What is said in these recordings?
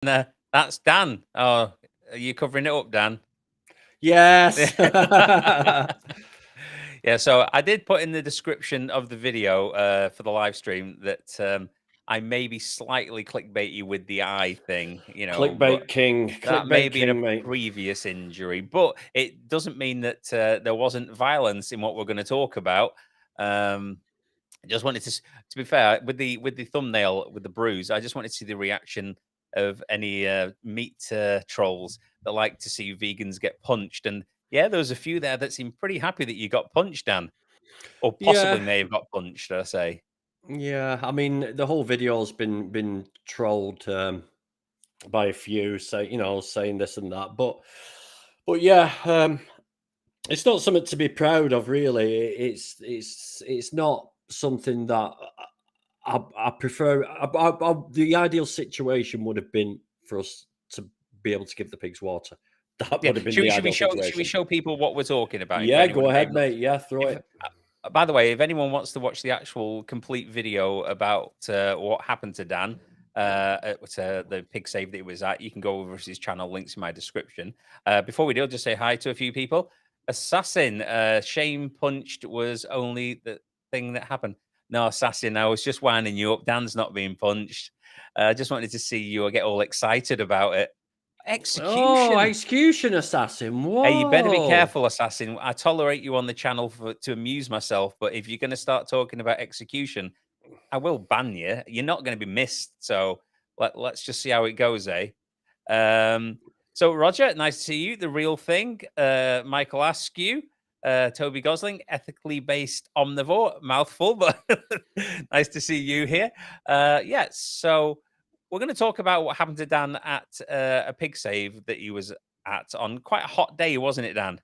That's Dan. Oh, are you covering it up, Dan? Yes. Yeah, so I did put in the description of the video for the live stream that I may be slightly clickbaity with the eye thing, you know, but Clickbait king. that may Clickbait be in a king, mate. previous injury, but it doesn't mean that there wasn't violence in what we're going to talk about. I just wanted to be fair with the thumbnail with the bruise. I just wanted to see the reaction of any meat trolls that like to see vegans get punched. And yeah, there was a few there that seemed pretty happy that you got punched, Dan, or Yeah. possibly may have got punched. Should I say? Yeah. I mean, the whole video's been trolled by a few, saying this and that. But yeah, it's not something to be proud of, really. It's not something that I prefer. The ideal situation would have been for us to be able to give the pigs water. That Yeah. would have been Should, the should we ideal show? Should we situation. show people what we're talking about? If Yeah, anyone go may ahead, have not. mate. Yeah, throw If, it. by the way, if anyone wants to watch the actual complete video about what happened to Dan at the pig save that he was at, you can go over to his channel. Links in my description. Before we do, I'll just say hi to a few people. Assassin, shame punched was only the thing that happened. No, Assassin, I was just winding you up. Dan's not being punched. I just wanted to see you get all excited about it. Oh, Execution. execution assassin. Hey, you better be Whoa. careful, Assassin. I tolerate you on the channel to amuse myself, but if you're going to start talking about execution, I will ban you. You're not going to be missed. So let's just see how it goes, eh? So, Roger, nice to see you. The real thing. Michael Askew, Toby Gosling, ethically based omnivore, mouthful, but nice to see you here. Yeah, so we're going to talk about what happened to Dan at a pig save that he was at on quite a hot day, wasn't it, Dan?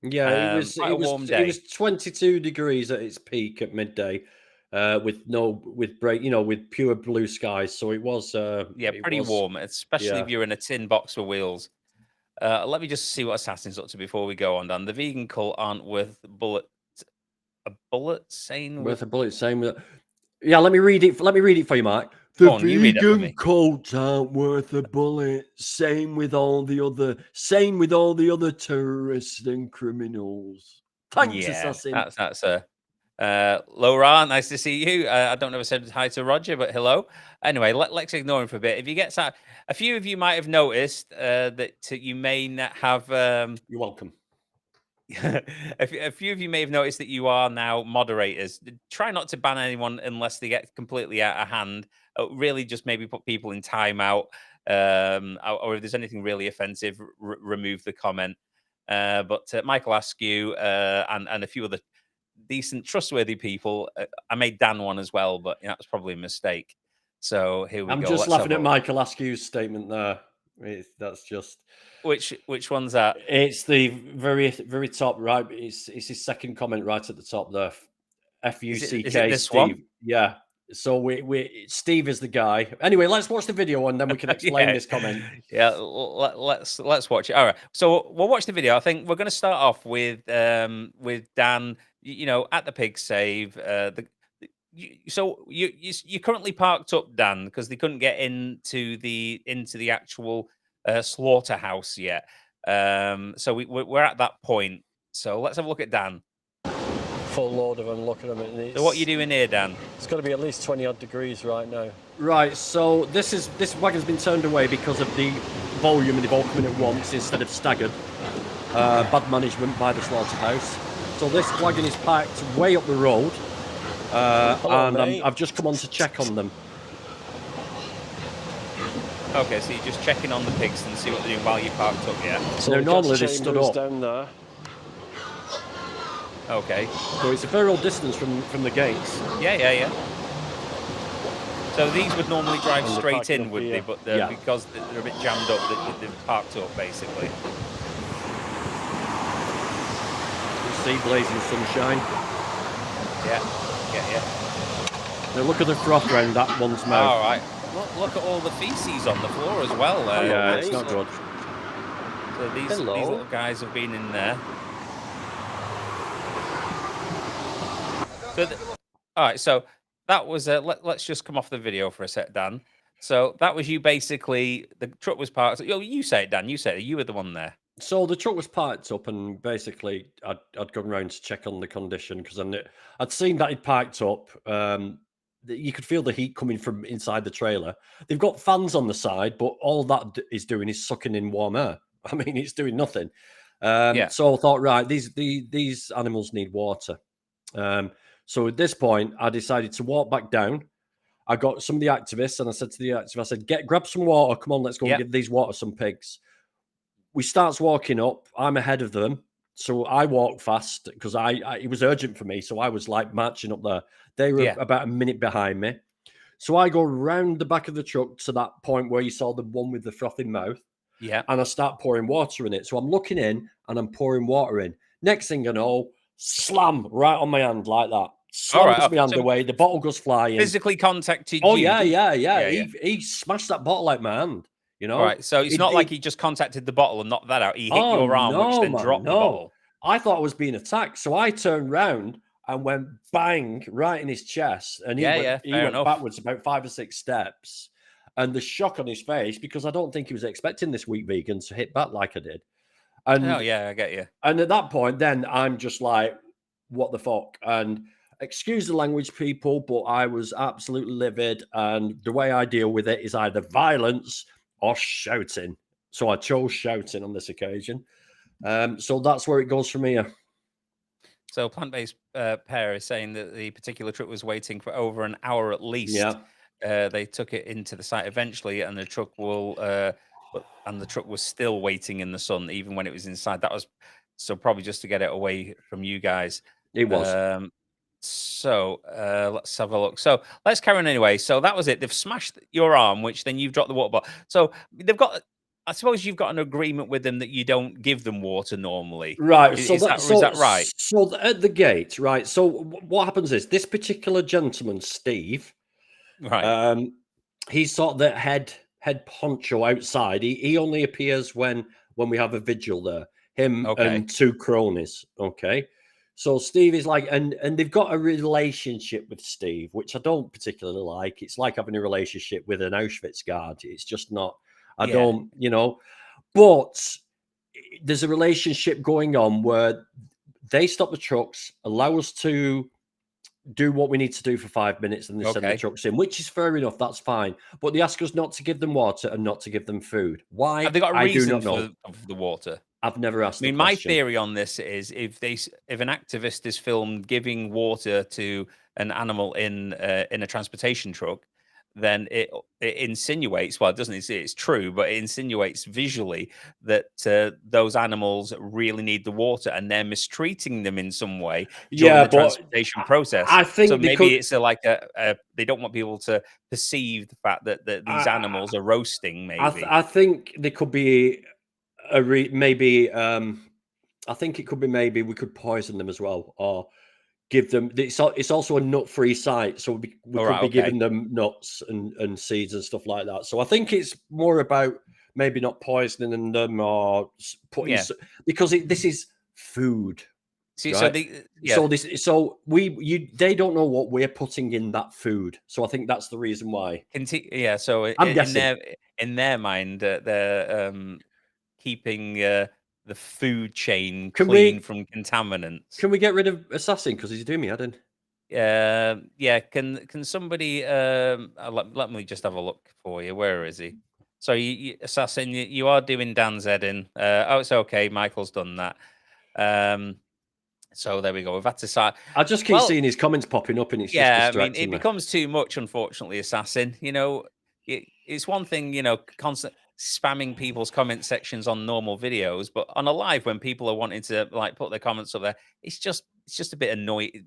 Yeah, Quite a warm day. it was 22 degrees at its peak at midday, with pure blue skies. So it was Yeah, pretty warm, especially yeah. if you're in a tin box with wheels. Let me just see what Assassin's up to before we go on, Dan. The vegan cult aren't worth a bullet, sane Worth with... a bullet, same with yeah, let me read it. Let me read it for you, Mike. The Go on, you read it for vegan me. cult aren't worth a bullet. Same with all the other terrorists and criminals. Thanks, Yeah, assassin. that's Laura, nice to see you. I don't know if I said hi to Roger, but hello. Anyway, let's ignore him for a bit. If you get a few of you might have noticed that you may not have. You're welcome. A few of you may have noticed that you are now moderators. Try not to ban anyone unless they get completely out of hand. Really, just maybe put people in timeout, or if there's anything really offensive, remove the comment. But Michael Askew and a few other decent, trustworthy people. I made Dan one as well, but that was probably a mistake. So here we I'm go. just Let's laughing have at Michael Askew's statement there. That's just which one's that? It's the very top right. It's his second comment right at the top there. F-U-C-K, is it this Steve. one? Yeah. So Steve is the guy. Anyway, let's watch the video and then we can explain this comment. Yeah, let's watch it. All right. So we'll watch the video. I think we're going to start off with Dan. You know, at the pig save. So you currently parked up, Dan, because they couldn't get into the actual slaughterhouse yet. So we're at that point. So let's have a look at Dan. Full load of them, looking at them. So what are you doing here, Dan? It's got to be at least 20 odd degrees right now. Right, so this wagon's been turned away because of the volume, and they've all come in at once instead of staggered. Bad management by the slaughterhouse. So this wagon is parked way up the road, and I've just come on to check on them. Okay, so you're just checking on the pigs and see what they're doing while you parked up, yeah? So normally they stood up. Down there. Okay. So it's a fair old distance from the gates. Yeah. So these would normally drive straight in, would they? But because they're a bit jammed up, they've parked up, basically. You see blazing sunshine. Yeah. Now look at the froth around that one's mouth. All right. Look at all the feces on the floor as well. Yeah, it's not good. So these little guys have been in there. So all right, so that was let's just come off the video for a sec, Dan. So that was you basically. The truck was parked. You say it, Dan. You said it. You were the one there. So the truck was parked up, and basically I'd gone round to check on the condition because I'd seen that it parked up. You could feel the heat coming from inside the trailer. They've got fans on the side, but all that is doing is sucking in warm air. I mean, it's doing nothing. So I thought, right, these animals need water. So at this point, I decided to walk back down. I got some of the activists, and I said to the activists, I said, grab some water. Come on, let's go and give these water some pigs. We starts walking up. I'm ahead of them. So I walk fast because it was urgent for me. So I was like marching up there. They were about a minute behind me. So I go round the back of the truck to that point where you saw the one with the frothing mouth. Yeah. And I start pouring water in it. So I'm looking in and I'm pouring water in. Next thing I know, slam right on my hand like that. Slams my hand away. The bottle goes flying. Physically contacted you. Yeah. He smashed that bottle out my hand. You know? All right. So it's not like he just contacted the bottle and knocked that out. He hit your arm, which then dropped the bottle. I thought I was being attacked. So I turned round and went bang right in his chest. And he went backwards about 5 or 6 steps. And the shock on his face, because I don't think he was expecting this weak vegan to hit back like I did. And I get you. And at that point, then I'm just like, what the fuck? And excuse the language, people, but I was absolutely livid. And the way I deal with it is either violence or shouting. So I chose shouting on this occasion. So that's where it goes from here. So plant-based pair is saying that the particular truck was waiting for over an hour at least. Yeah. They took it into the site eventually, and the truck was still waiting in the sun even when it was inside. That was so probably just to get it away from you guys. It was. Let's have a look. So let's carry on anyway. So that was it. They've smashed your arm, which then you've dropped the water bottle. So they've got. I suppose you've got an agreement with them that you don't give them water normally, right? Is that right? So at the gate, right? So what happens is this particular gentleman, Steve. Right. He's sort of the head honcho outside. He only appears when we have a vigil there. Him and 2 cronies. Okay. So Steve is like, and they've got a relationship with Steve, which I don't particularly like. It's like having a relationship with an Auschwitz guard. It's just not. I don't, but there's a relationship going on where they stop the trucks, allow us to do what we need to do for 5 minutes, and they send the trucks in, which is fair enough. That's fine. But they ask us not to give them water and not to give them food. Why? Have they got a reason I do not know. For the water? I've never asked. I mean, my theory on this is if an activist is filmed giving water to an animal in a transportation truck, then it insinuates, well, it doesn't, it's true, but it insinuates visually that those animals really need the water and they're mistreating them in some way during the transportation process. I think so maybe it's they don't want people to perceive the fact that these animals are roasting. Maybe I think there could be maybe. I think it could be maybe we could poison them as well, or give them. It's also a nut-free site, so we could be giving them nuts and seeds and stuff like that. So I think it's more about maybe not poisoning them or putting because this is food. See, right? They don't know what we're putting in that food. So I think that's the reason why. So I'm guessing in their mind, they're keeping the food chain clean from contaminants. Can we get rid of Assassin because he's doing me? I didn't. Can somebody let me just have a look for you. Where is he? So Assassin, you are doing Dan's head in. It's okay. Michael's done that. So there we go. We've had to start. I just keep seeing his comments popping up, and it's just distracting it becomes too much, unfortunately. Assassin, it's one thing, constant spamming people's comment sections on normal videos, but on a live when people are wanting to put their comments up there, it's just a bit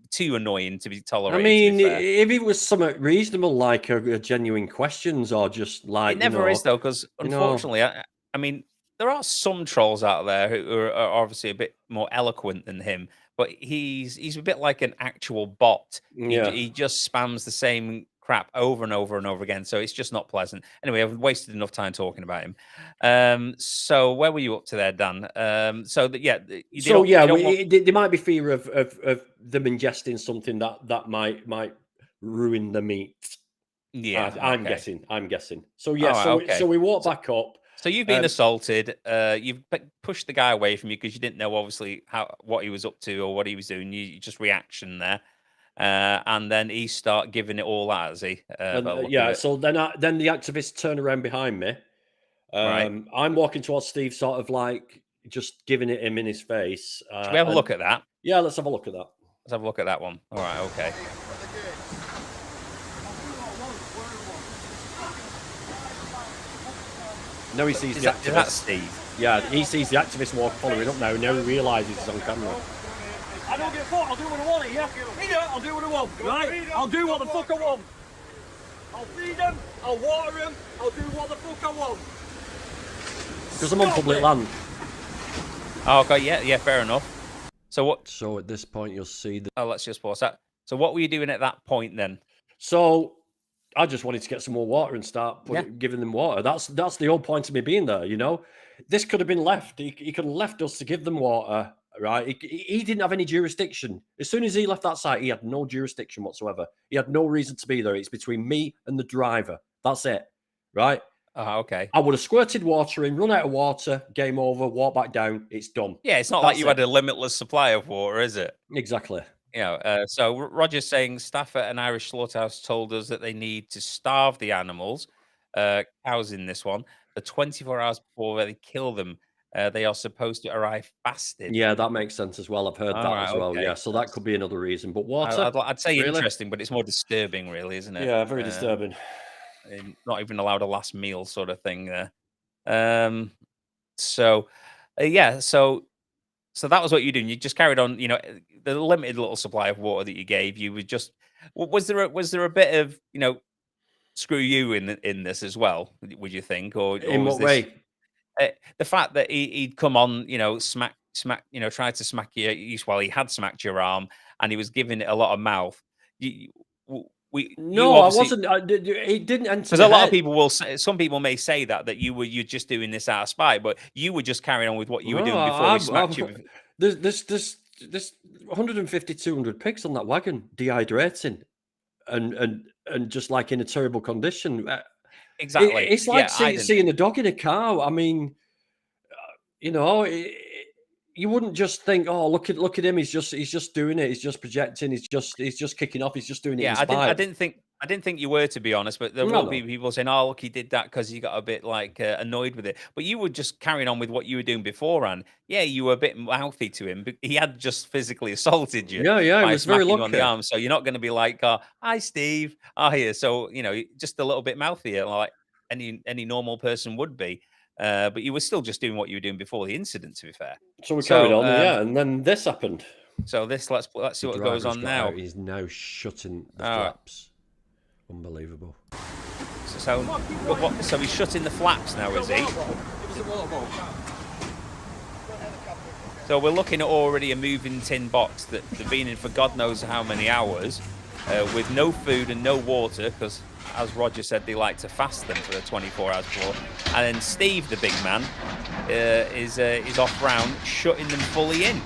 too annoying to be tolerated. I mean, if it was something reasonable, like a genuine questions, or just like it never is though, because unfortunately, I mean, there are some trolls out there who are obviously a bit more eloquent than him, but he's a bit like an actual bot. He just spams the same crap over and over and over again, so it's just not pleasant. Anyway, I've wasted enough time talking about him. So where were you up to there, Dan? There might be fear of them ingesting something that might ruin the meat. Yeah, I'm okay. guessing. So yeah, All right, okay. so we walk back up. So you've been Um, assaulted. You've pushed the guy away from you because you didn't know obviously what he was up to or what he was doing. You just reaction there, and then he start giving it all out, has he? By the look of yeah, it. so then the activists turn around behind me. Right. I'm walking towards Steve, sort of like just giving it him in his face. Should we have a And look at that? yeah, let's have a look at that. Let's have a look at that one. All right, okay. Now he sees Is the that activist. Steve? Yeah, he sees the activist walk following up now. Now he realizes he's on camera. I don't give a fuck. I'll do what I want here. I'll do what I want. Right? I'll do what the fuck I want. I'll feed them. I'll water them. I'll do what the fuck I want. Because I'm on public land. Oh, okay, yeah, fair enough. So what? So at this point, you'll see that. Oh, let's just pause that. So what were you doing at that point then? So I just wanted to get some more water and start giving them water. That's the whole point of me being there. You know, this could have been left. He could have left us to give them water. Right? He didn't have any jurisdiction. As soon as he left that site, he had no jurisdiction whatsoever. He had no reason to be there. It's between me and the driver. That's it. Right? Okay. I would have squirted water in, run out of water, game over, walk back down. It's done. Yeah, it's not like you had a limitless supply of water, is it? Exactly. You know, so Roger's saying staff at an Irish slaughterhouse told us that they need to starve the animals, cows in this one, for 24 hours before they kill them. They are supposed to arrive fasted. Yeah, that makes sense as well. I've heard that as well. Okay. Yeah, so that could be another reason. But water, I'd say really? interesting, but it's more disturbing, really, isn't it? Yeah, very disturbing. Not even allowed a last meal sort of thing there. So that was what you're doing. You just carried on, you know, the limited little supply of water that you gave. You would just was there a bit of, you know, screw you in this as well? Would you think, or In was what this, way? the fact that he'd come on, you know, smack, you know, tried to smack you while he had smacked your arm, and he was giving it a lot of mouth. No, I wasn't. It didn't enter. Because a lot of people will say, some people may say that you're just doing this out of spite, but you were just carrying on with what you were doing before we smacked you. There's 150, 200 pigs on that wagon, dehydrating, and just like in a terrible condition. Exactly. It's like seeing a dog in a car. I mean, you know, you wouldn't just think, oh, look at him. He's just doing it. He's just projecting. He's just kicking off. He's just doing it. Yeah, I didn't think you were, to be honest. But there will be people saying, "Oh, look, he did that because he got a bit like annoyed with it." But you were just carrying on with what you were doing beforehand. Yeah, you were a bit mouthy to him, but he had just physically assaulted you. Yeah, by it was very smacking you on the lucky. arm. So you're not going to be like, "Hi, Steve. Here." So you know, just a little bit mouthier, like any normal person would be. But you were still just doing what you were doing before the incident, to be fair. So we carried on, yeah, and then this happened. So let's see what goes on now. He's now shutting the flaps. Unbelievable. So he's shutting the flaps now, is he? So we're looking at already a moving tin box that they've been in for God knows how many hours, with no food and no water, because as Roger said, they like to fast them for the 24 hours before. And then Steve, the big man, is off round shutting them fully in.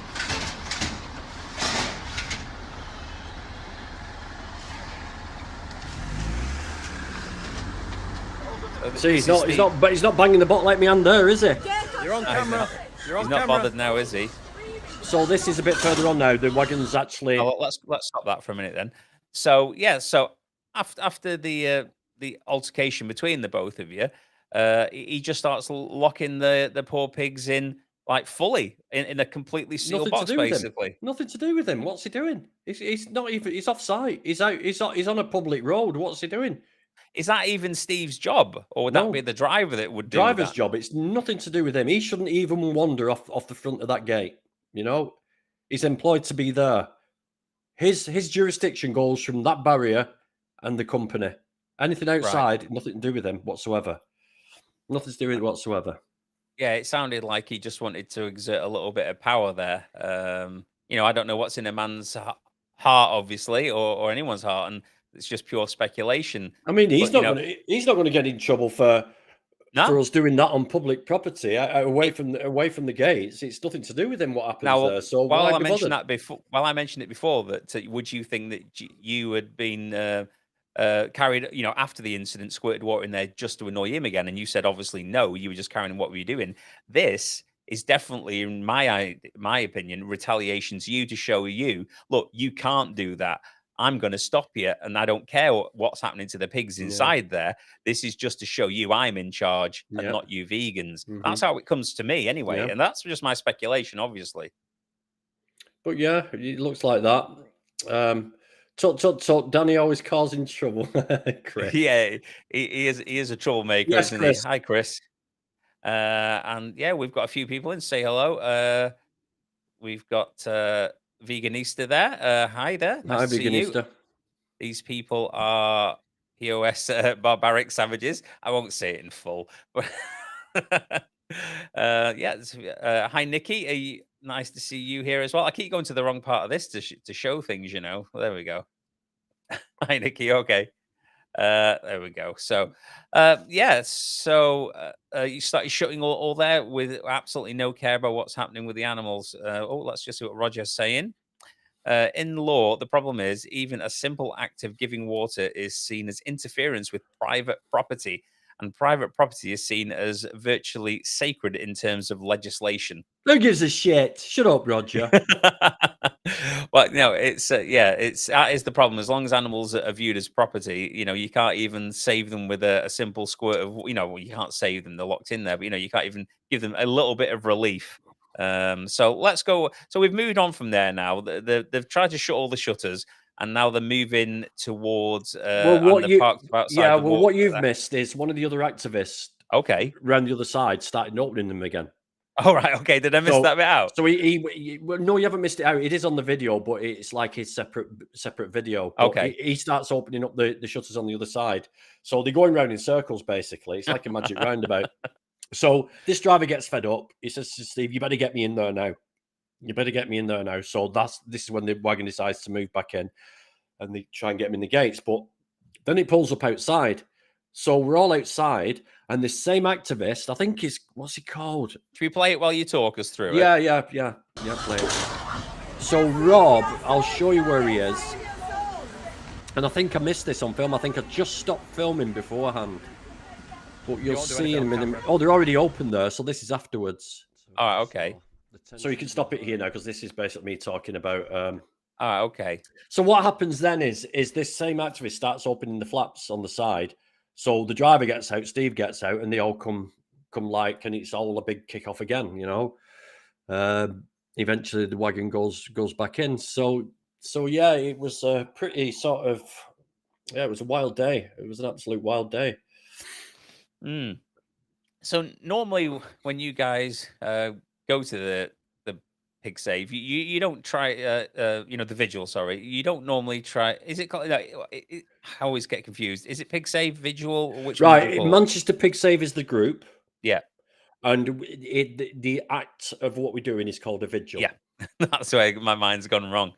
See, he's not banging the bottle like me hand there, is he? You're on camera. He's not bothered now, is he? So this is a bit further on now. The wagon's actually. Oh, let's stop that for a minute then. So yeah, so after the altercation between the both of you, he just starts locking the poor pigs in, like, fully in a completely sealed box, basically. Nothing to do with him. What's he doing? He's not even. He's off site. He's out. He's on a public road. What's he doing? Is that even Steve's job, or would that be the driver that would do driver's that? job? It's nothing to do with him. He shouldn't even wander off the front of that gate. You know, he's employed to be there. His jurisdiction goes from that barrier and the company. Anything outside, nothing to do with him whatsoever. Nothing to do with it whatsoever. Yeah, it sounded like he just wanted to exert a little bit of power there. You know, I don't know what's in a man's heart, obviously, or anyone's heart, and it's just pure speculation. I mean, he's not going to get in trouble for us doing that on public property, away from the gates. It's nothing to do with him what happens there. So while I mentioned it before, that would you think that you had been carried, after the incident, squirted water in there just to annoy him again. And you said, obviously, no, you were just carrying what were you doing? This is definitely, in my opinion, retaliation to you to show you, look, you can't do that. I'm going to stop you, and I don't care what's happening to the pigs inside there. This is just to show you I'm in charge and not you vegans. That's how it comes to me anyway. And that's just my speculation, obviously. But yeah, it looks like that. Talk. Danny always causing trouble. Chris. Yeah, he is a troublemaker, Yes, isn't Chris. he? Hi, Chris. And yeah, we've got a few people in. Say hello. We've got Veganista there. Hi there. Nice Hi, to see you. Veganista. These people are POS barbaric savages. I won't say it in full, but hi, Nikki. Nice to see you here as well. I keep going to the wrong part of this to show things. Well, there we go. Hi, Nikki. Okay. There we go. So, you started shooting all there with absolutely no care about what's happening with the animals. Let's just see what Roger's saying. In law, the problem is even a simple act of giving water is seen as interference with private property, and private property is seen as virtually sacred in terms of legislation. Who gives a shit? Shut up, Roger. But it's that is the problem. As long as animals are viewed as property, you can't even save them with a simple squirt of, you can't save them; they're locked in there. But you can't even give them a little bit of relief. So let's go. So we've moved on from there now. They've tried to shut all the shutters, and now they're moving towards. What you've missed is one of the other activists. Okay. Around the other side, started opening them again. All right. Okay. Did I miss that bit out? So no, you haven't missed it out. It is on the video, but it's like his separate video. But okay. He starts opening up the shutters on the other side. So they're going round in circles, basically. It's like a magic roundabout. So this driver gets fed up. He says to Steve, "You better get me in there now. You better get me in there now." So this is when the wagon decides to move back in, and they try and get him in the gates. But then it pulls up outside. So we're all outside, and this same activist, I think what's he called? Should we play it while you talk us through it? Yeah, play it. So Rob, I'll show you where he is. And I think I missed this on film. I think I just stopped filming beforehand. But you'll see in a minute. Oh, they're already open there, so this is afterwards. All right, okay. So you can stop it here now, because this is basically me talking about... All right, okay. So what happens then is this same activist starts opening the flaps on the side. So the driver gets out, Steve gets out, and they all come and it's all a big kick-off again, Eventually the wagon goes back in. So yeah, it was a pretty sort of... Yeah, it was a wild day. It was an absolute wild day. So normally when you guys go to the pig save, you don't try the vigil. Sorry, you don't normally try. Is it called? I always get confused. Is it pig save, vigil, or which? Right, Manchester Pig Save is the group. Yeah, and the act of what we're doing is called a vigil. Yeah. That's where my mind's gone wrong.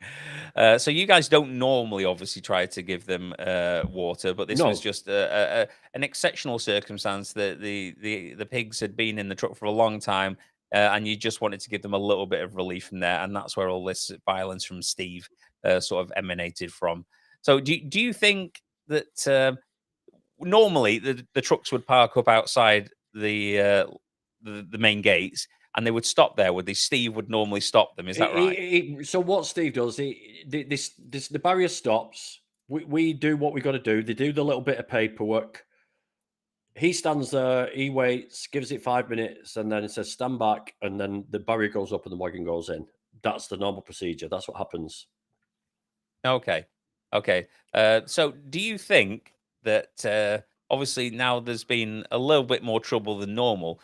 So you guys don't normally, obviously, try to give them water, but this was just an exceptional circumstance that the pigs had been in the truck for a long time, and you just wanted to give them a little bit of relief from there, and that's where all this violence from Steve sort of emanated from. So do you think that normally the trucks would park up outside the main gates, and they would stop there? Would they? Steve would normally stop them. Is that right? So what Steve does, the barrier stops. We do what we got to do. They do the little bit of paperwork. He stands there. He waits, gives it 5 minutes, and then it says stand back, and then the barrier goes up and the wagon goes in. That's the normal procedure. That's what happens. Okay. So do you think that obviously now there's been a little bit more trouble than normal?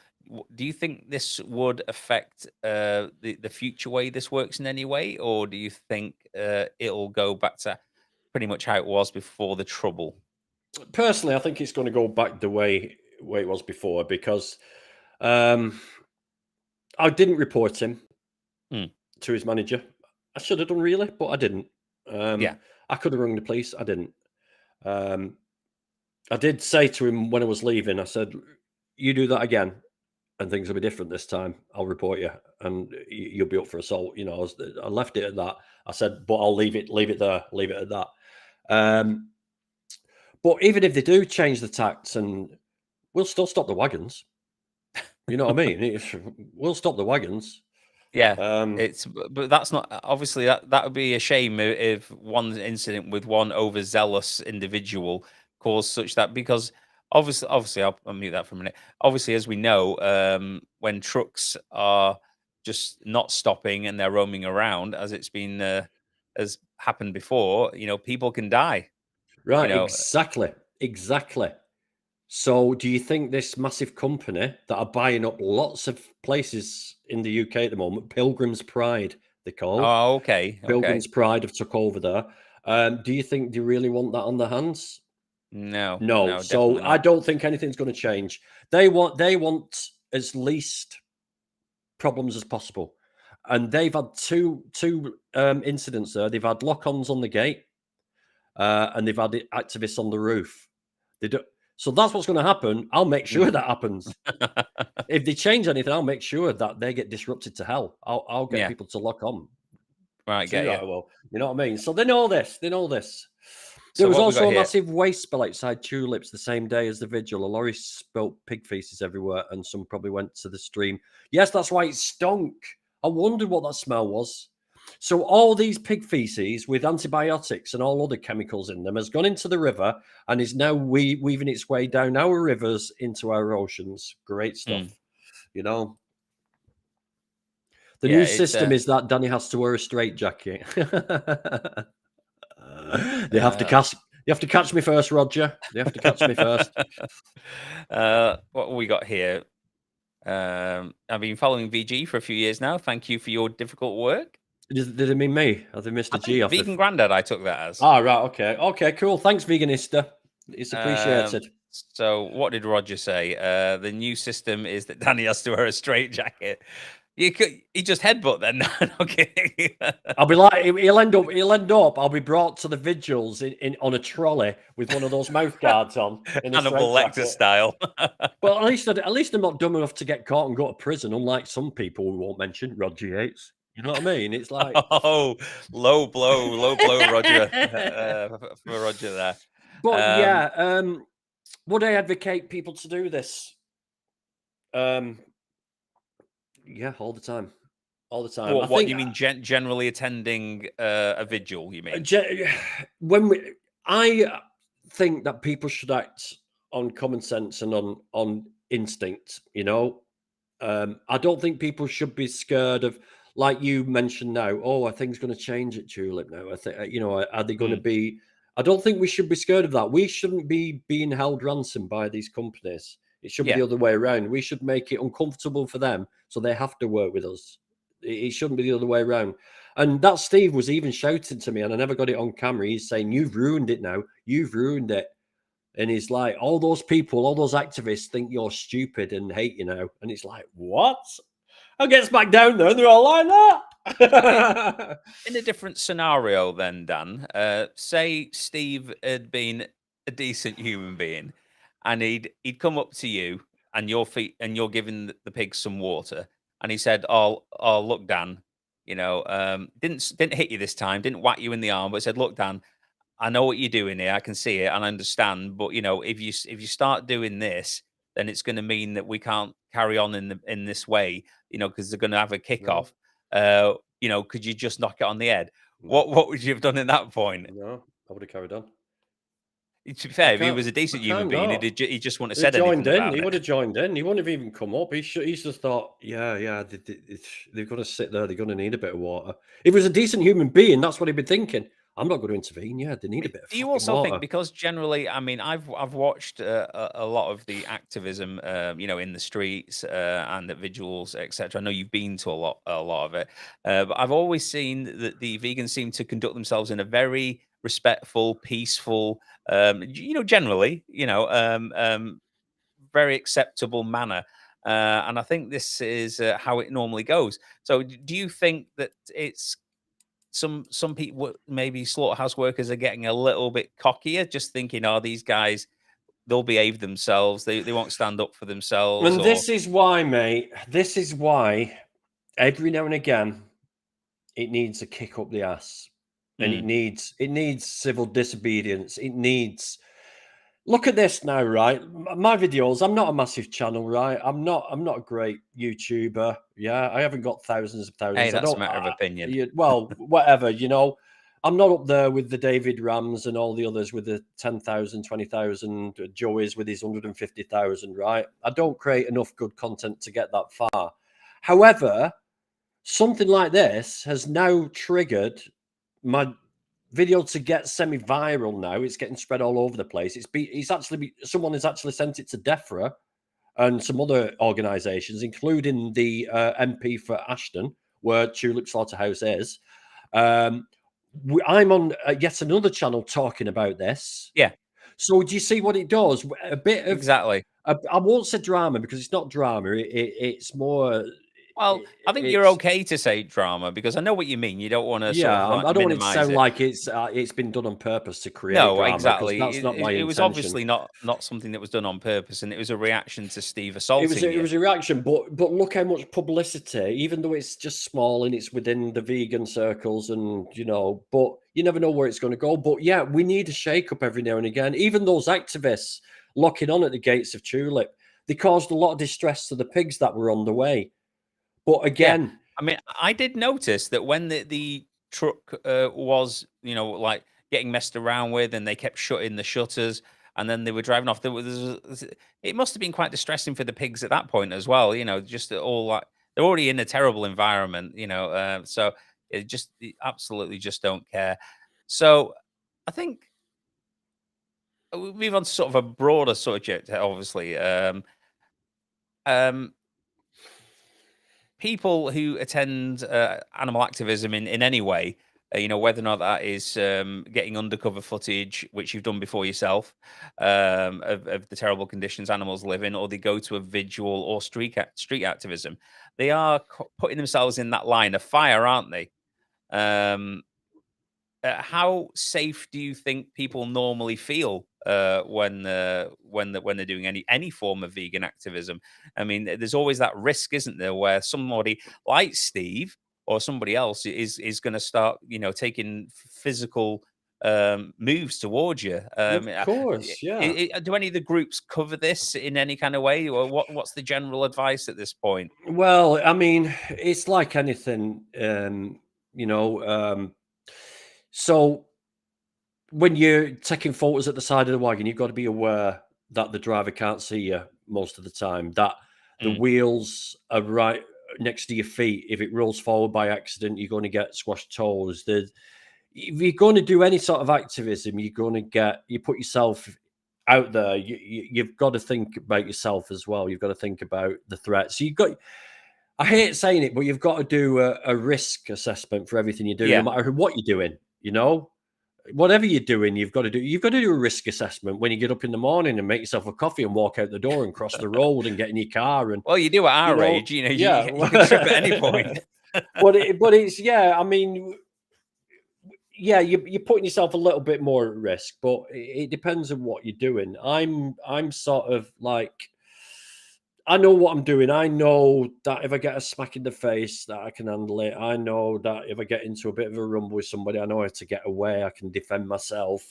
Do you think this would affect the future way this works in any way, or do you think it'll go back to pretty much how it was before the trouble? Personally, I think it's going to go back the way it was before, because I didn't report him to his manager. I should have done, really, but I didn't. I could have rung the police. I didn't. I did say to him when I was leaving, I said, "You do that again, and things will be different this time. I'll report you, and you'll be up for assault." I left it at that. I said, "But I'll leave it there, leave it at that." But even if they do change the tax, and we'll still stop the wagons. You know what I mean? We'll stop the wagons. Yeah, Um, but that's not obviously that would be a shame if one incident with one overzealous individual caused such that, because obviously I'll mute that for a minute. Obviously, as we know, when trucks are just not stopping and they're roaming around, as it's been has happened before, people can die. right, know, exactly. So, do you think this massive company that are buying up lots of places in the UK at the moment, Pilgrim's Pride, they're called, Oh, okay, Pilgrim's Pride have took over there. Do you think they really want that on their hands? No, No. no, So definitely I not. don't think anything's going to change. They want as least problems as possible, and they've had two incidents there. They've had lock-ons on the gate, and they've had activists on the roof. They do. So that's what's going to happen. I'll make sure that happens. If they change anything, I'll make sure that they get disrupted to hell. I'll get Yeah. people to lock on. Right, get you. Well, you know what I mean? So they know this. They know this. So There was what we got also a here? massive waste spill outside Tulips the same day as the vigil. A lorry spilt pig feces everywhere, and some probably went to the stream. Yes, that's why it stunk. I wondered what that smell was. So all these pig feces with antibiotics and all other chemicals in them has gone into the river and is now weaving its way down our rivers into our oceans. Great stuff. You know, the Yeah, new it's, system is that Danny has to wear a straitjacket. They have to catch. You have to catch me first, Roger. They have to catch me first. What we got here? I've been following VG for a few years now. Thank you for your difficult work. Did they mean me? Have they missed I a G think off Vegan the... Grandad, I took that as. Ah, right. Okay. Okay, cool. Thanks, Veganista. It's appreciated. So what did Roger say? The new system is that Danny has to wear a straight jacket. He just headbutt then. Okay. I'll be like, he'll end up. I'll be brought to the vigils in on a trolley with one of those mouth guards on, in a Hannibal Lecter straitjacket. style. But at least I'm not dumb enough to get caught and go to prison, unlike some people we won't mention, Roger Yates. You know what I mean? It's like, Oh, low blow, Roger, for Roger there. but would I advocate people to do this? Yeah, all the time. All the time. What do you mean generally attending a vigil, you mean? I think that people should act on common sense and on instinct, you know. I don't think people should be scared of, like you mentioned now, oh, are things going to change at Tulip now? I think, you know, are they going to be... I don't think we should be scared of that. We shouldn't be being held ransom by these companies. It should be the other way around. We should make it uncomfortable for them so they have to work with us. It shouldn't be the other way around. And that Steve was even shouting to me, and I never got it on camera. He's saying, "You've ruined it now. You've ruined it." And he's like, all those people, all those activists think you're stupid and hate you now. And it's like, what? I get back down there and they're all like that. In a different scenario then, Dan, say Steve had been a decent human being and he'd come up to you and you're giving the pigs some water, and he said, oh look, Dan, you know, didn't hit you this time, didn't whack you in the arm, but said, look, Dan, I know what you're doing here. I can see it and I understand. But you know, if you start doing this, then it's going to mean that we can't carry on in this way. You know, because they're going to have a kickoff. You know, could you just knock it on the head? What would you have done in that point? No, I would have carried on. To be fair, if he was a decent human being, he just wouldn't have said anything about it. He would have joined in. He wouldn't have even come up. He's just thought, they're going to sit there. They're going to need a bit of water. If he was a decent human being, that's what he'd be thinking. I'm not going to intervene. Yeah, they need a bit of. Do you also water. think, because generally, I mean, I've watched a lot of the activism, you know, in the streets and at vigils, etc. I know you've been to a lot of it, but I've always seen that the vegans seem to conduct themselves in a very respectful, peaceful, you know, generally, you know, very acceptable manner. And I think this is how it normally goes. So, do you think that it's some people, maybe slaughterhouse workers, are getting a little bit cockier, just thinking, oh, these guys, they'll behave themselves, they won't stand up for themselves? And this is why, mate, this is why every now and again it needs a kick up the ass, and it needs civil disobedience. It needs look at this now, right? My videos, I'm not a massive channel, right? I'm not a great YouTuber. Yeah, I haven't got thousands of thousands. Hey, I that's a don't. matter of opinion. Well, whatever, you know. I'm not up there with the David Rams and all the others with the 10,000, 20,000, Joey's with his 150,000, right? I don't create enough good content to get that far. However, something like this has now triggered my video to get semi-viral now. It's getting spread all over the place. Someone has actually sent it to DEFRA and some other organisations, including the MP for Ashton, where Tulip Slaughterhouse is. I'm on yet another channel talking about this. Yeah. So do you see what it does? A bit of Exactly. I won't say drama because it's not drama. It's more. Well, I think you're okay to say drama because I know what you mean. You don't want to sort of like I don't want it to minimize sound it. like it's been done on purpose to create No, drama. exactly. That's not my It intention. was obviously not something that was done on purpose, and it was a reaction to Steve assaulting It was a reaction, but look how much publicity, even though it's just small and it's within the vegan circles, and you know, but you never know where it's going to go. But yeah, we need a shake up every now and again. Even those activists locking on at the gates of Tulip, they caused a lot of distress to the pigs that were on the way. But again, yeah. I mean, I did notice that when the truck was, you know, like getting messed around with, and they kept shutting the shutters, and then they were driving off. It must have been quite distressing for the pigs at that point as well. You know, just all like they're already in a terrible environment. You know, so they absolutely just don't care. So I think we'll move on to sort of a broader subject. Obviously, people who attend animal activism in any way, you know, whether or not that is getting undercover footage, which you've done before yourself, of the terrible conditions animals live in, or they go to a vigil or street activism, they are putting themselves in that line of fire, aren't they? How safe do you think people normally feel when they're doing any form of vegan activism? I mean, there's always that risk, isn't there, where somebody like Steve or somebody else is going to start, you know, taking physical moves towards you. of course, yeah. Do any of the groups cover this in any kind of way, or what's the general advice at this point? Well, I mean, it's like anything, you know. So when you're taking photos at the side of the wagon, you've got to be aware that the driver can't see you most of the time, that the wheels are right next to your feet. If it rolls forward by accident, you're going to get squashed toes. If you're going to do any sort of activism, you put yourself out there. You've got to think about yourself as well. You've got to think about the threats. I hate saying it, but you've got to do a risk assessment for everything you do, no matter what you're doing. You know, whatever you're doing, you've got to do a risk assessment when you get up in the morning and make yourself a coffee and walk out the door and cross the road and get in your car. And well, you do at our age, you know, you can trip at any point. but it's I mean, yeah, you're putting yourself a little bit more at risk, but it depends on what you're doing. I'm sort of like, I know what I'm doing. I know that if I get a smack in the face, that I can handle it. I know that if I get into a bit of a rumble with somebody, I know how to get away. I can defend myself.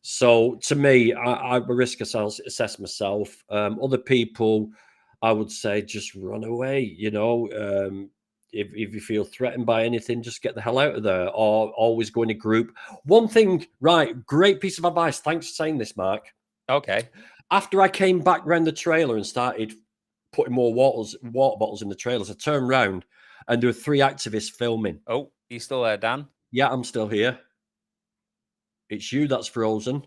So to me, I risk assess myself. Other people, I would say, just run away. You know, if you feel threatened by anything, just get the hell out of there, or always go in a group. One thing, right? Great piece of advice. Thanks for saying this, Mark. Okay. After I came back around the trailer and started putting more water bottles in the trailers, I turned around and there were 3 activists filming. Oh, you still there, Dan? Yeah, I'm still here. It's you that's frozen.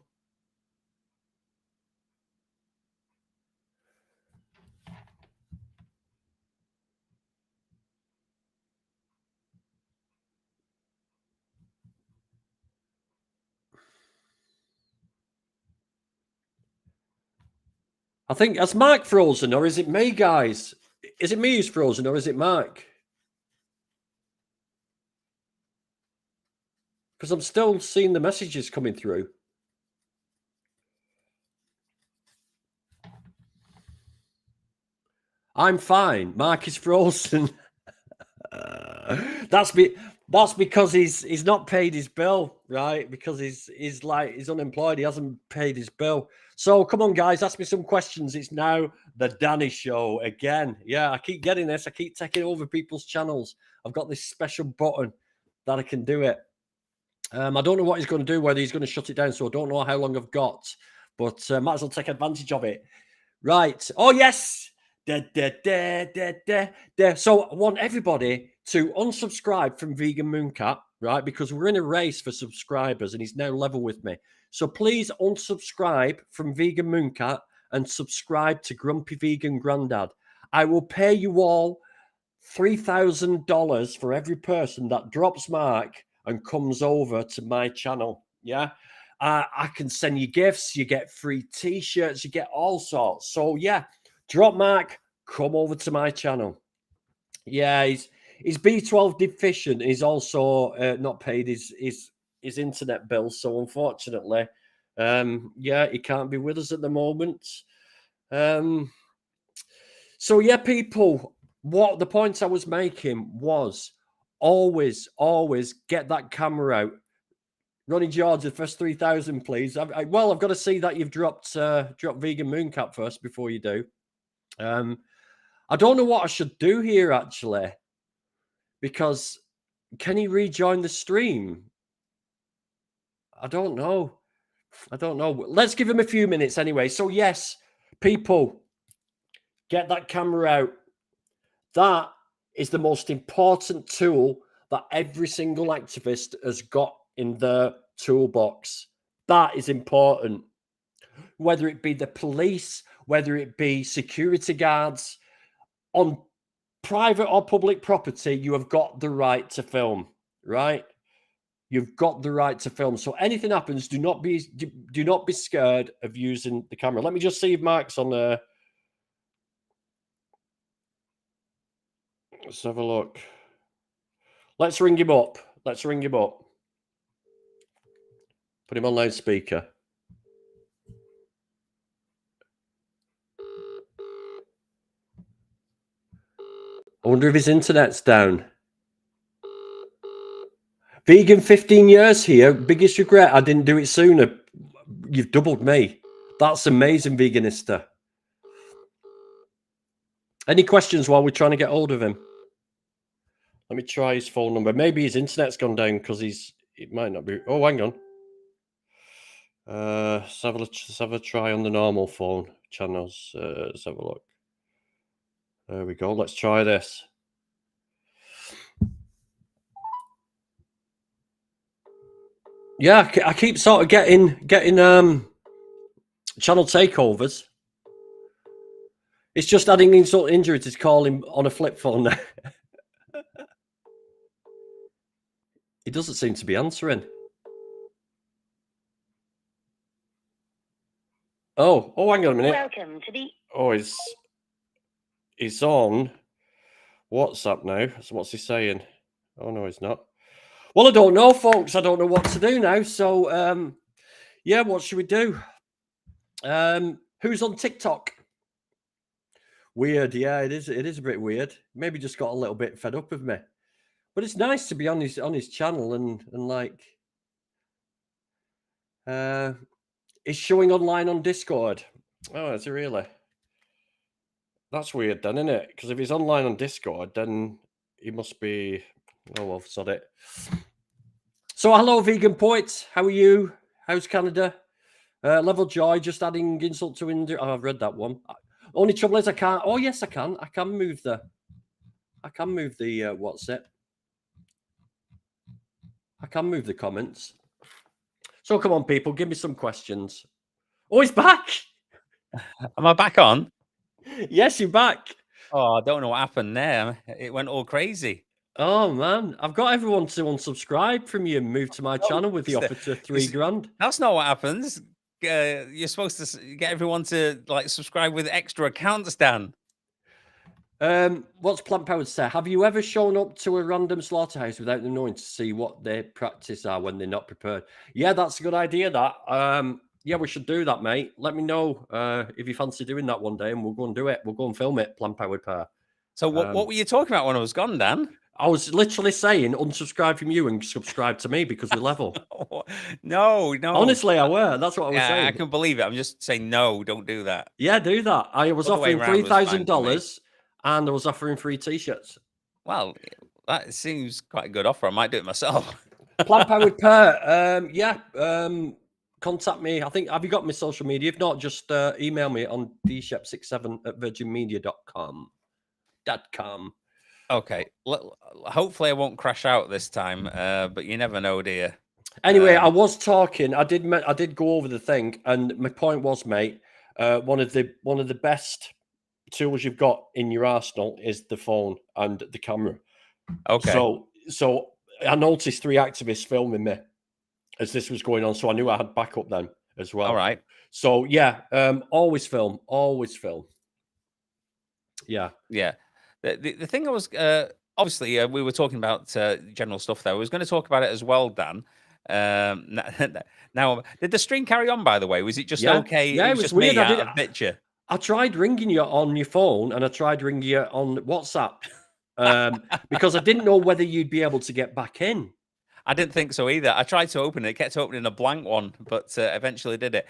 I think, has Mark frozen, or is it me, guys? Is it me who's frozen, or is it Mark? Because I'm still seeing the messages coming through. I'm fine. Mark is frozen. That's me. That's because he's not paid his bill, right? Because he's unemployed. He hasn't paid his bill. So come on, guys, ask me some questions. It's now the Danny Show again. Yeah, I keep getting this. I keep taking over people's channels. I've got this special button that I can do it. I don't know what he's going to do, whether he's going to shut it down. So I don't know how long I've got, but might as well take advantage of it. Right. Oh, yes. So I want everybody to unsubscribe from Vegan Mooncat, right? Because we're in a race for subscribers and he's now level with me. So please unsubscribe from Vegan Mooncat and subscribe to Grumpy Vegan Grandad. I will pay you all $3,000 for every person that drops Mark and comes over to my channel. Yeah. I can send you gifts. You get free t-shirts. You get all sorts. So yeah, drop Mark, come over to my channel. Yeah, he's B12 deficient. He's also not paid his internet bill. So unfortunately, yeah, he can't be with us at the moment. So yeah, people, what the point I was making was always get that camera out. Ronnie George, the first 3,000, please. Well, I've got to see that you've dropped Vegan Mooncat first before you do. I don't know what I should do here, actually, because can he rejoin the stream? I don't know. Let's give him a few minutes anyway. So, yes, people, get that camera out. That is the most important tool that every single activist has got in their toolbox. That is important. Whether it be the police, whether it be security guards, on private or public property, you have got the right to film, right? You've got the right to film. So anything happens, do not be scared of using the camera. Let me just see if Mark's on there. Let's have a look. Let's ring him up. Put him on loudspeaker. I wonder if his internet's down. Vegan 15 years here. Biggest regret, I didn't do it sooner. You've doubled me. That's amazing, Veganista. Any questions while we're trying to get hold of him? Let me try his phone number. Maybe his internet's gone down because it might not be. Oh, hang on. Let's have a try on the normal phone channels. Let's have a look. There we go. Let's try this. Yeah, I keep sort of getting channel takeovers. It's just adding insult to injury to call him on a flip phone now. He doesn't seem to be answering. Oh, hang on a minute. Welcome to the... Oh, he's on WhatsApp now. So what's he saying? Oh, no, he's not. Well, I don't know, folks. I don't know what to do now. So, yeah, what should we do? Who's on TikTok? Weird, yeah, it is a bit weird. Maybe just got a little bit fed up with me. But it's nice to be on his channel and like it's showing online on Discord. Oh, is it really? That's weird then, isn't it? Because if he's online on Discord, then he must be. Oh well, sod it. So hello, vegan poets. How are you? How's Canada? Level Joy, just adding insult to injury. Oh, I've read that one. Only trouble is I can't. Oh yes, I can. I can move the. What's it? I can move the comments. So come on, people, give me some questions. Oh, he's back. Am I back on? Yes, you're back. Oh, I don't know what happened there. It went all crazy. Oh man, I've got everyone to unsubscribe from you and move to my channel with the offer to $3,000. That's not what happens. You're supposed to get everyone to like subscribe with extra accounts, Dan. What's Plant Powered say? Have you ever shown up to a random slaughterhouse without them knowing to see what their practice are when they're not prepared? Yeah, that's a good idea. That yeah, we should do that, mate. Let me know if you fancy doing that one day, and we'll go and do it. We'll go and film it. Plant Powered Pair. So what were you talking about when I was gone, Dan? I was literally saying unsubscribe from you and subscribe to me because we level. No. Honestly, I were. That's what I was Yeah, saying. I can believe it. I'm just saying no, don't do that. Yeah, do that. I was Other way offering around was fine for me. $3,000 and I was offering free t-shirts. Well, that seems quite a good offer. I might do it myself. Plant powered pair. Contact me. I think, have you got my social media? If not, just email me on dshep67@virginmedia.com. Okay. Hopefully I won't crash out this time, but you never know, dear. Anyway, I was talking. I did go over the thing, and my point was, mate, one of the best tools you've got in your arsenal is the phone and the camera. Okay. So I noticed 3 activists filming me as this was going on, so I knew I had backup then as well. All right. So yeah, always film. Yeah. The thing I was obviously we were talking about general stuff there. I was going to talk about it as well, Dan. Now, did the stream carry on? By the way, was it just okay? Yeah, it was just weird. me out of picture. I tried ringing you on your phone and I tried ringing you on WhatsApp because I didn't know whether you'd be able to get back in. I didn't think so either. I tried to open it. It kept opening a blank one, but eventually did it.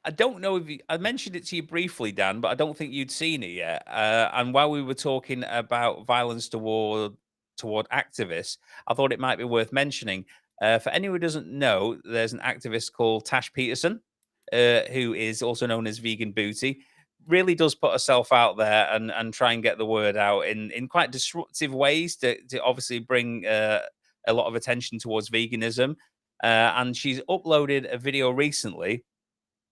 I don't know if I mentioned it to you briefly, Dan, but I don't think you'd seen it yet. And while we were talking about violence toward activists, I thought it might be worth mentioning. For anyone who doesn't know, there's an activist called Tash Peterson, who is also known as Vegan Booty. Really does put herself out there and try and get the word out in quite disruptive ways to obviously bring a lot of attention towards veganism. And she's uploaded a video recently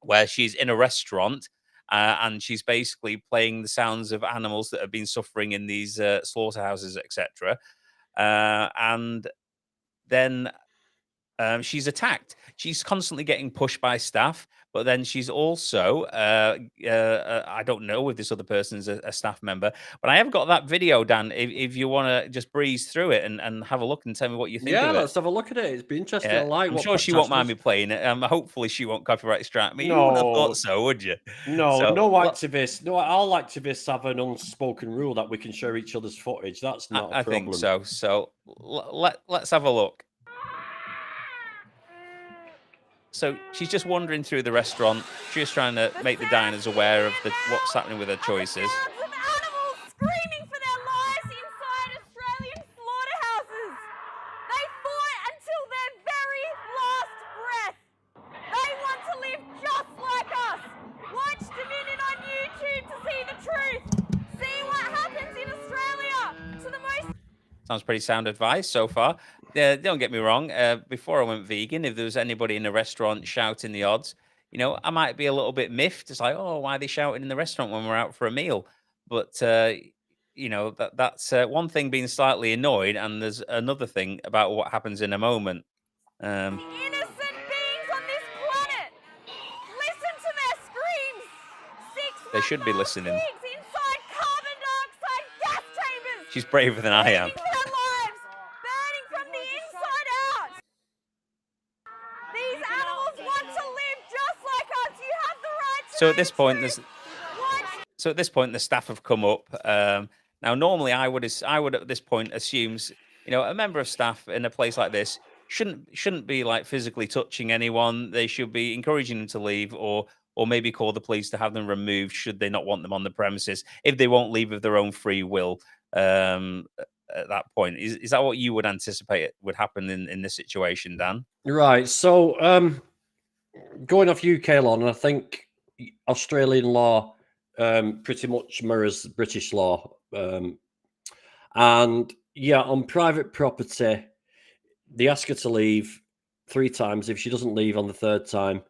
where she's in a restaurant and she's basically playing the sounds of animals that have been suffering in these slaughterhouses, etc. And then she's attacked. She's constantly getting pushed by staff, but then she's also, I don't know if this other person's a staff member, but I have got that video, Dan, if you want to just breeze through it and have a look and tell me what you think of it. Yeah, let's have a look at it. It's been interesting. Yeah, I I'm sure she won't mind me playing it. Hopefully she won't copyright strike me. You wouldn't have thought so, would you? No, activists. No, all activists have an unspoken rule that we can share each other's footage. That's not a problem. I think so. So let's have a look. So she's just wandering through the restaurant, just trying to make the diners aware of what's happening with her choices. Of animals screaming for their lives inside Australian slaughterhouses. They fought until their very last breath. They want to live just like us. Watch Dominion on YouTube to see the truth. See what happens in Australia to the most. Sounds pretty sound advice so far. Don't get me wrong. Before I went vegan, if there was anybody in a restaurant shouting the odds, I might be a little bit miffed. It's like, oh, why are they shouting in the restaurant when we're out for a meal? But that's one thing being slightly annoyed, and there's another thing about what happens in a moment. Innocent beings on this planet. Listen to their screams. They should be listening. Pigs inside carbon dioxide gas chambers. She's braver than I am. So at this point, the staff have come up. Now, normally, I would at this point assumes, a member of staff in a place like this shouldn't be like physically touching anyone. They should be encouraging them to leave, or maybe call the police to have them removed should they not want them on the premises if they won't leave of their own free will. At that point, is that what you would anticipate would happen in this situation, Dan? Right. So, going off UK law, and I think Australian law pretty much mirrors British law. And yeah, on private property, they ask her to leave 3 times. If she doesn't leave on the 3rd time,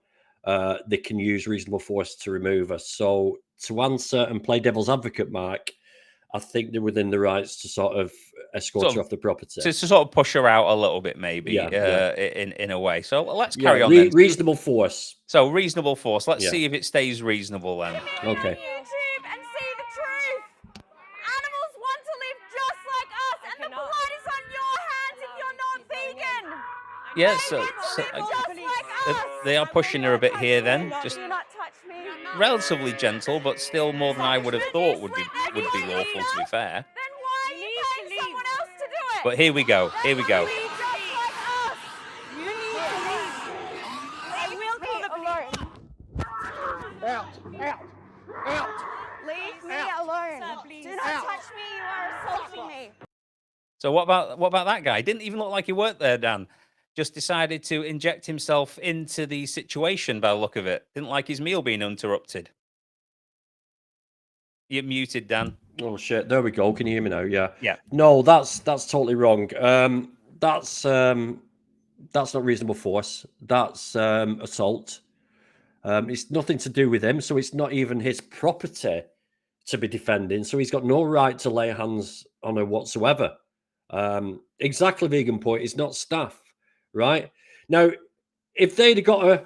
they can use reasonable force to remove her. So to answer and play devil's advocate, Mark, I think they're within the rights to sort of escort her off the property. To sort of push her out a little bit, maybe, in a way. So let's carry on then. Reasonable force. So reasonable force. Let's see if it stays reasonable then. Okay. YouTube and see the truth. Animals want to live just like us, and the blood is on your hands if you're not vegan. Yeah, so they are pushing her a bit here then. Just relatively gentle, but still more than I would have thought would be lawful, to be fair. Then why are you paying someone else to do it? But here we go. Here we go. Be just like us. You need to leave. I will call the police. Out, out, out. Leave me Out. alone. Sir, please. Do not Out. touch me. You are assaulting me. So what about that guy? Didn't even look like he worked there, Dan. Just decided to inject himself into the situation by the look of it. Didn't like his meal being interrupted. You're muted, Dan. Oh shit! There we go. Can you hear me now? Yeah. Yeah. No, that's totally wrong. That's not reasonable force. That's assault. It's nothing to do with him, so it's not even his property to be defending. So he's got no right to lay hands on her whatsoever. Exactly, vegan point. It's not staff, right? Now, if they'd have got her,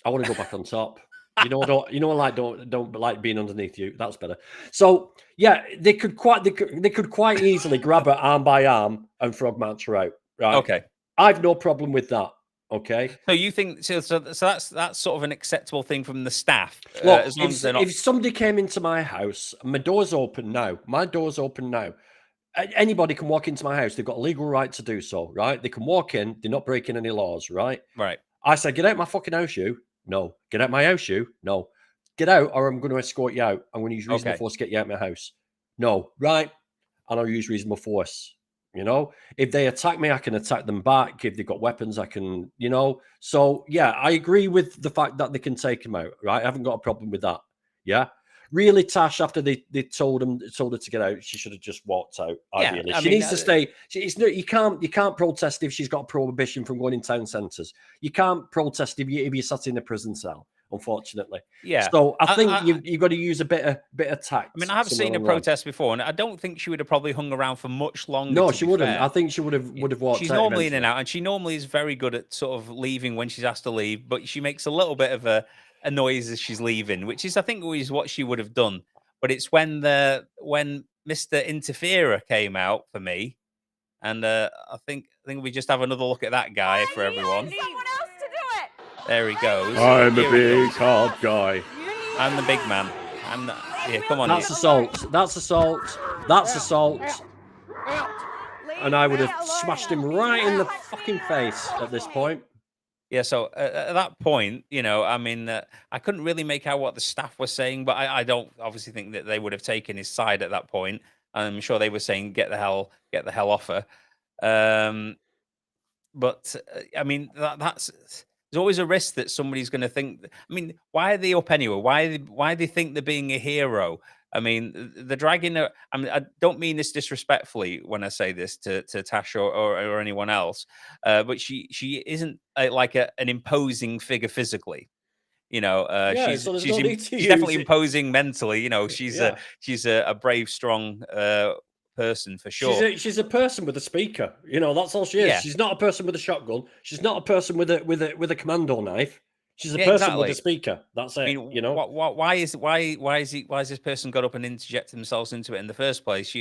I want to go back on top. You know, don't like being underneath you. That's better. So yeah, they could quite easily grab her arm by arm and frog march her out. Right? Okay. I've no problem with that. Okay. So you think so that's sort of an acceptable thing from the staff, Look, as long as they're not. if somebody came into my house, my door's open now. My door's open now. Anybody can walk into my house. They've got a legal right to do so, right? They can walk in. They're not breaking any laws, right? Right. I say, get out my fucking house, you. No. Get out my house, you. No. Get out, or I'm going to escort you out. I'm going to use reasonable force to get you out of my house. No. Right. And I'll use reasonable force. You know, if they attack me, I can attack them back. If they've got weapons, I can, you know. So, yeah, I agree with the fact that they can take him out, right? I haven't got a problem with that. Yeah. Really, Tash, after they told her to get out, she should have just walked out. Ideally, I she mean, needs to stay. You can't protest if she's got a prohibition from going in town centres. You can't protest if you're sat in a prison cell. Unfortunately, Yeah. So I think you've got to use a bit of tact. I mean, I have seen a protest before, and I don't think she would have probably hung around for much longer. No, to she be wouldn't. fair. I think she would have walked. She's out normally in and eventually. out, and she normally is very good at sort of leaving when she's asked to leave. But she makes a little bit of a noise as she's leaving, which is, I think, is what she would have done. But it's when Mr. Interferer came out for me, and I think we just have another look at that guy for everyone. Someone else to do it. There he goes. I'm Here a he big goes. hard guy. I'm the big man. I'm the. Yeah, come on. That's here. assault. That's assault. That's assault. Leave And I would me have alone. smashed him You right in the touch me, fucking you are face at this assaulting me. point. Yeah, so at that point, you know, I mean, I couldn't really make out what the staff were saying, but I don't obviously think that they would have taken his side at that point. I'm sure they were saying, "Get the hell off her." But I mean, that's there's always a risk that somebody's going to think. I mean, why are they up anyway? Why they think they're being a hero? I mean, they're dragging her. I mean, I don't mean this disrespectfully when I say this to Tash or anyone else, but she isn't like an imposing figure physically. You know, Yeah, she's so there's she's, no im- need to she's use definitely it. imposing mentally. You know, she's Yeah. a brave, strong person for sure. She's a person with a speaker. You know, that's all she is. Yeah. She's not a person with a shotgun. She's not a person with a commando knife. She's a Yeah, person with exactly. a speaker. That's it. I mean, you know. why is this person got up and interjected themselves into it in the first place?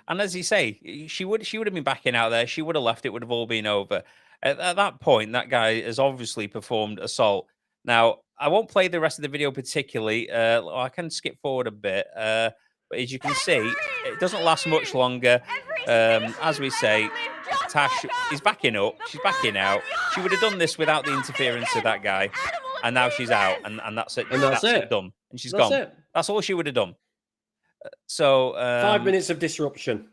And as you say, she would have been backing out there. She would have left. It would have all been over. At that point, that guy has obviously performed assault. Now, I won't play the rest of the video particularly. I can skip forward a bit. But as you can see, it doesn't last much longer. As we say, Tash is backing up. She's backing out. She would have done this without the interference of that guy. And now she's out, and that's it. And that's it. Done. And she's That's gone. it. That's all she would have done. So 5 minutes of disruption.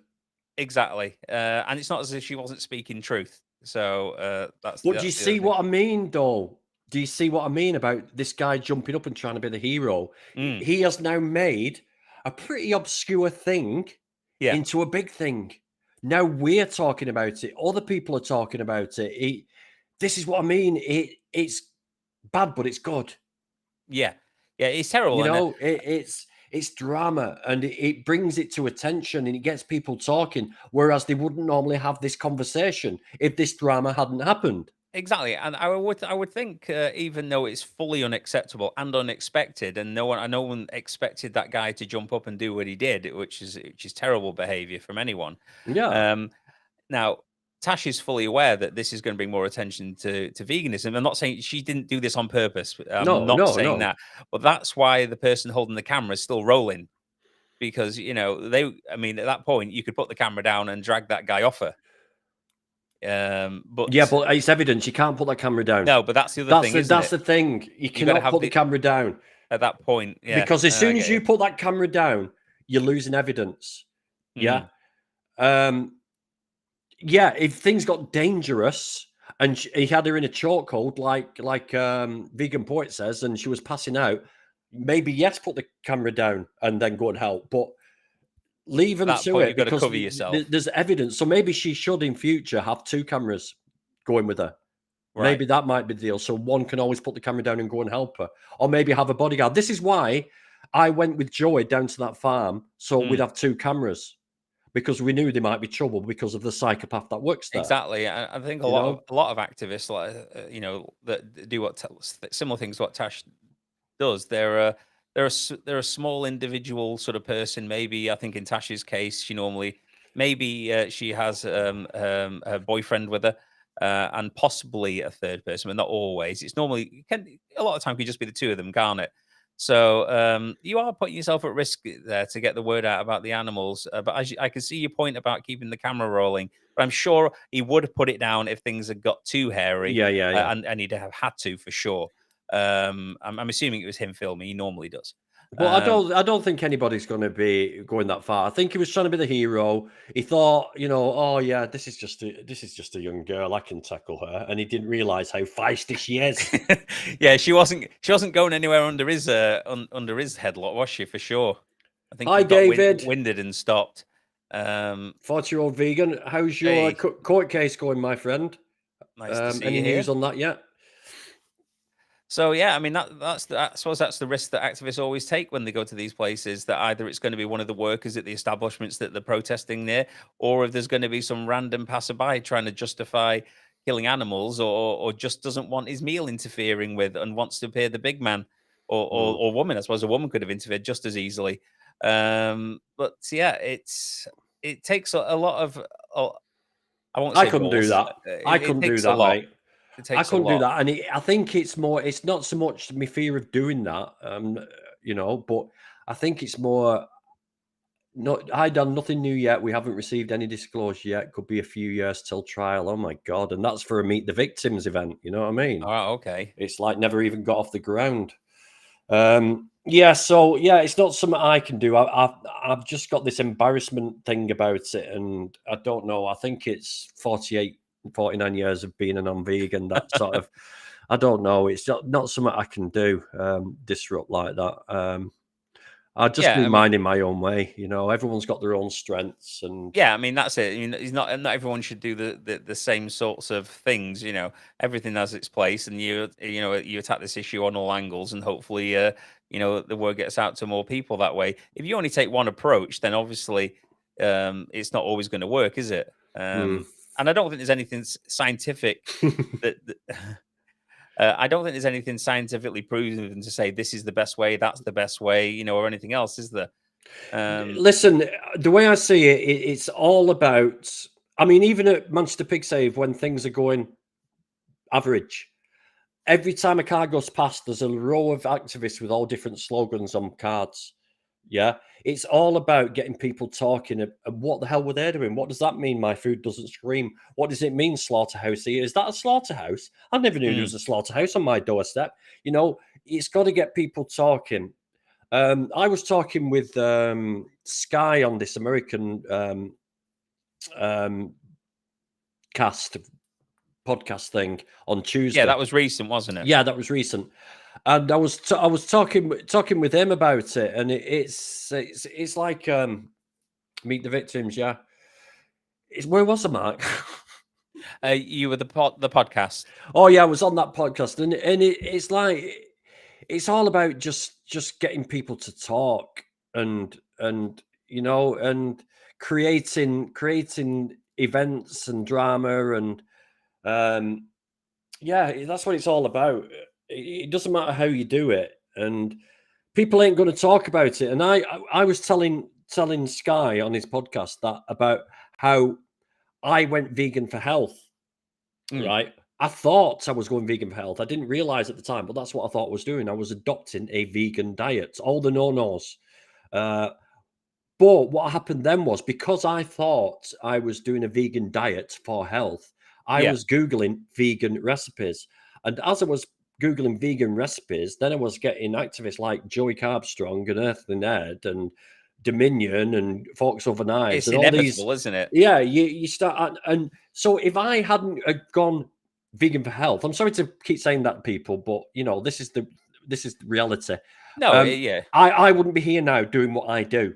exactly, and it's not as if she wasn't speaking truth. So that's. But that's do you the see other what I mean, though? Do you see what I mean about this guy jumping up and trying to be the hero? thing. He has now made a pretty obscure thing Yeah. into a big thing. Now we're talking about it. Other people are talking about it. This is what I mean. It's bad, but it's good. Yeah, it's terrible. You and, know, it's drama, and it brings it to attention, and it gets people talking. Whereas they wouldn't normally have this conversation if this drama hadn't happened. exactly, and I would think, even though it's fully unacceptable and unexpected, and no one expected that guy to jump up and do what he did, which is terrible behavior from anyone. Yeah. Now, Tash is fully aware that this is going to bring more attention to veganism. I'm not saying she didn't do this on purpose. I'm No, not no, saying no. that, but that's why the person holding the camera is still rolling. because I mean, at that point you could put the camera down and drag that guy off her. But yeah, but it's evidence you can't put that camera down. no, but that's the other thing. That's the thing. You cannot have put the camera down at that point. Yeah, because as soon as you put that camera down, you're losing evidence. Yeah. Yeah, if things got dangerous and he had her in a chokehold, like Vegan Poet says, and she was passing out, maybe yes, put the camera down and then go and help. But leave them to it, you've got to because cover yourself. There's evidence. So maybe she should in future have 2 cameras going with her. Right. Maybe that might be the deal. So one can always put the camera down and go and help her, or maybe have a bodyguard. This is why I went with Joey down to that farm, so we'd have 2 cameras, because we knew there might be trouble because of the psychopath that works there. Exactly. I think a lot of activists, like that do similar things to what Tash does. They're a small individual sort of person. Maybe I think in Tash's case, she normally she has her boyfriend with her, and possibly a third person, but not always. It's normally a lot of time could just be the 2 of them, can't it? So you are putting yourself at risk there to get the word out about the animals. But I can see your point about keeping the camera rolling. But I'm sure he would have put it down if things had got too hairy. Yeah. And he'd have had to for sure. I'm assuming it was him filming. He normally does. Well, I don't think anybody's going to be going that far. I think he was trying to be the hero. He thought, oh yeah, this is just a young girl. I can tackle her, and he didn't realize how feisty she is. Yeah, she wasn't going anywhere under his headlock, was she? For sure. I think Hi, he got David. Winded and stopped. 40-year-old vegan. How's your court case going, my friend? Nice to see any you news here. on that yet? So yeah, I mean I suppose that's the risk that activists always take when they go to these places. That either it's going to be one of the workers at the establishments that they're protesting near, or if there's going to be some random passerby trying to justify killing animals, or just doesn't want his meal interfering with and wants to appear the big man, or woman. I suppose a woman could have interfered just as easily. But yeah, it takes a lot of. I won't say I couldn't do balls. that. I couldn't do that, mate. I couldn't do that, and I think it's not so much my fear of doing that, but I think it's more. I done nothing new yet. We haven't received any disclosure yet. Could be a few years till trial. Oh my god! And that's for a Meet the Victims event. You know what I mean? Oh, okay. It's like never even got off the ground. Yeah. So yeah, it's not something I can do. I've just got this embarrassment thing about it, and I don't know. I think it's 49 years of being a non-vegan. That sort of, I don't know. It's not something I can do. Disrupt like that. I'll just be minding my own way. Everyone's got their own strengths, and yeah, I mean that's it. I mean, it's not everyone should do the same sorts of things. Everything has its place, and you attack this issue on all angles, and hopefully, the word gets out to more people that way. If you only take one approach, then obviously, it's not always going to work, is it? And I don't think there's anything scientific that I don't think there's anything scientifically proven to say this is the best way, that's the best way, or anything else, is there? Listen, the way I see it, it's all about. I mean, even at Manchester Pig Save, when things are going average, every time a car goes past, there's a row of activists with all different slogans on cards. Yeah, it's all about getting people talking. What the hell were they doing? What does that mean? My food doesn't scream. What does it mean, slaughterhouse here? Is that a slaughterhouse? I never knew there was a slaughterhouse on my doorstep. It's got to get people talking. I was talking with Sky on this American podcast thing on Tuesday. Yeah, that was recent, wasn't it? Yeah, that was recent. And I was talking with him about it, and it's like Meet the Victims. Yeah, where was I, Mark? You were the podcast. Oh yeah, I was on that podcast, and it's like it's all about just getting people to talk and creating events and drama, and yeah, that's what it's all about. It doesn't matter how you do it, and people ain't going to talk about it. And I was telling Sky on his podcast that about how I went vegan for health, right? I thought I was going vegan for health. I didn't realize at the time, but that's what I thought I was doing. I was adopting a vegan diet. All the no-nos. But what happened then was, because I thought I was doing a vegan diet for health, I Yeah. was Googling vegan recipes. And as I was Googling vegan recipes, then I was getting activists like Joey Carbstrong and Earthly Ned and Dominion and Forks Over Knives It's and all these. inevitable, isn't it? Yeah, you start, and so if I hadn't gone vegan for health, I'm sorry to keep saying that, people, but you know, this is the reality. No, yeah, I wouldn't be here now doing what I do.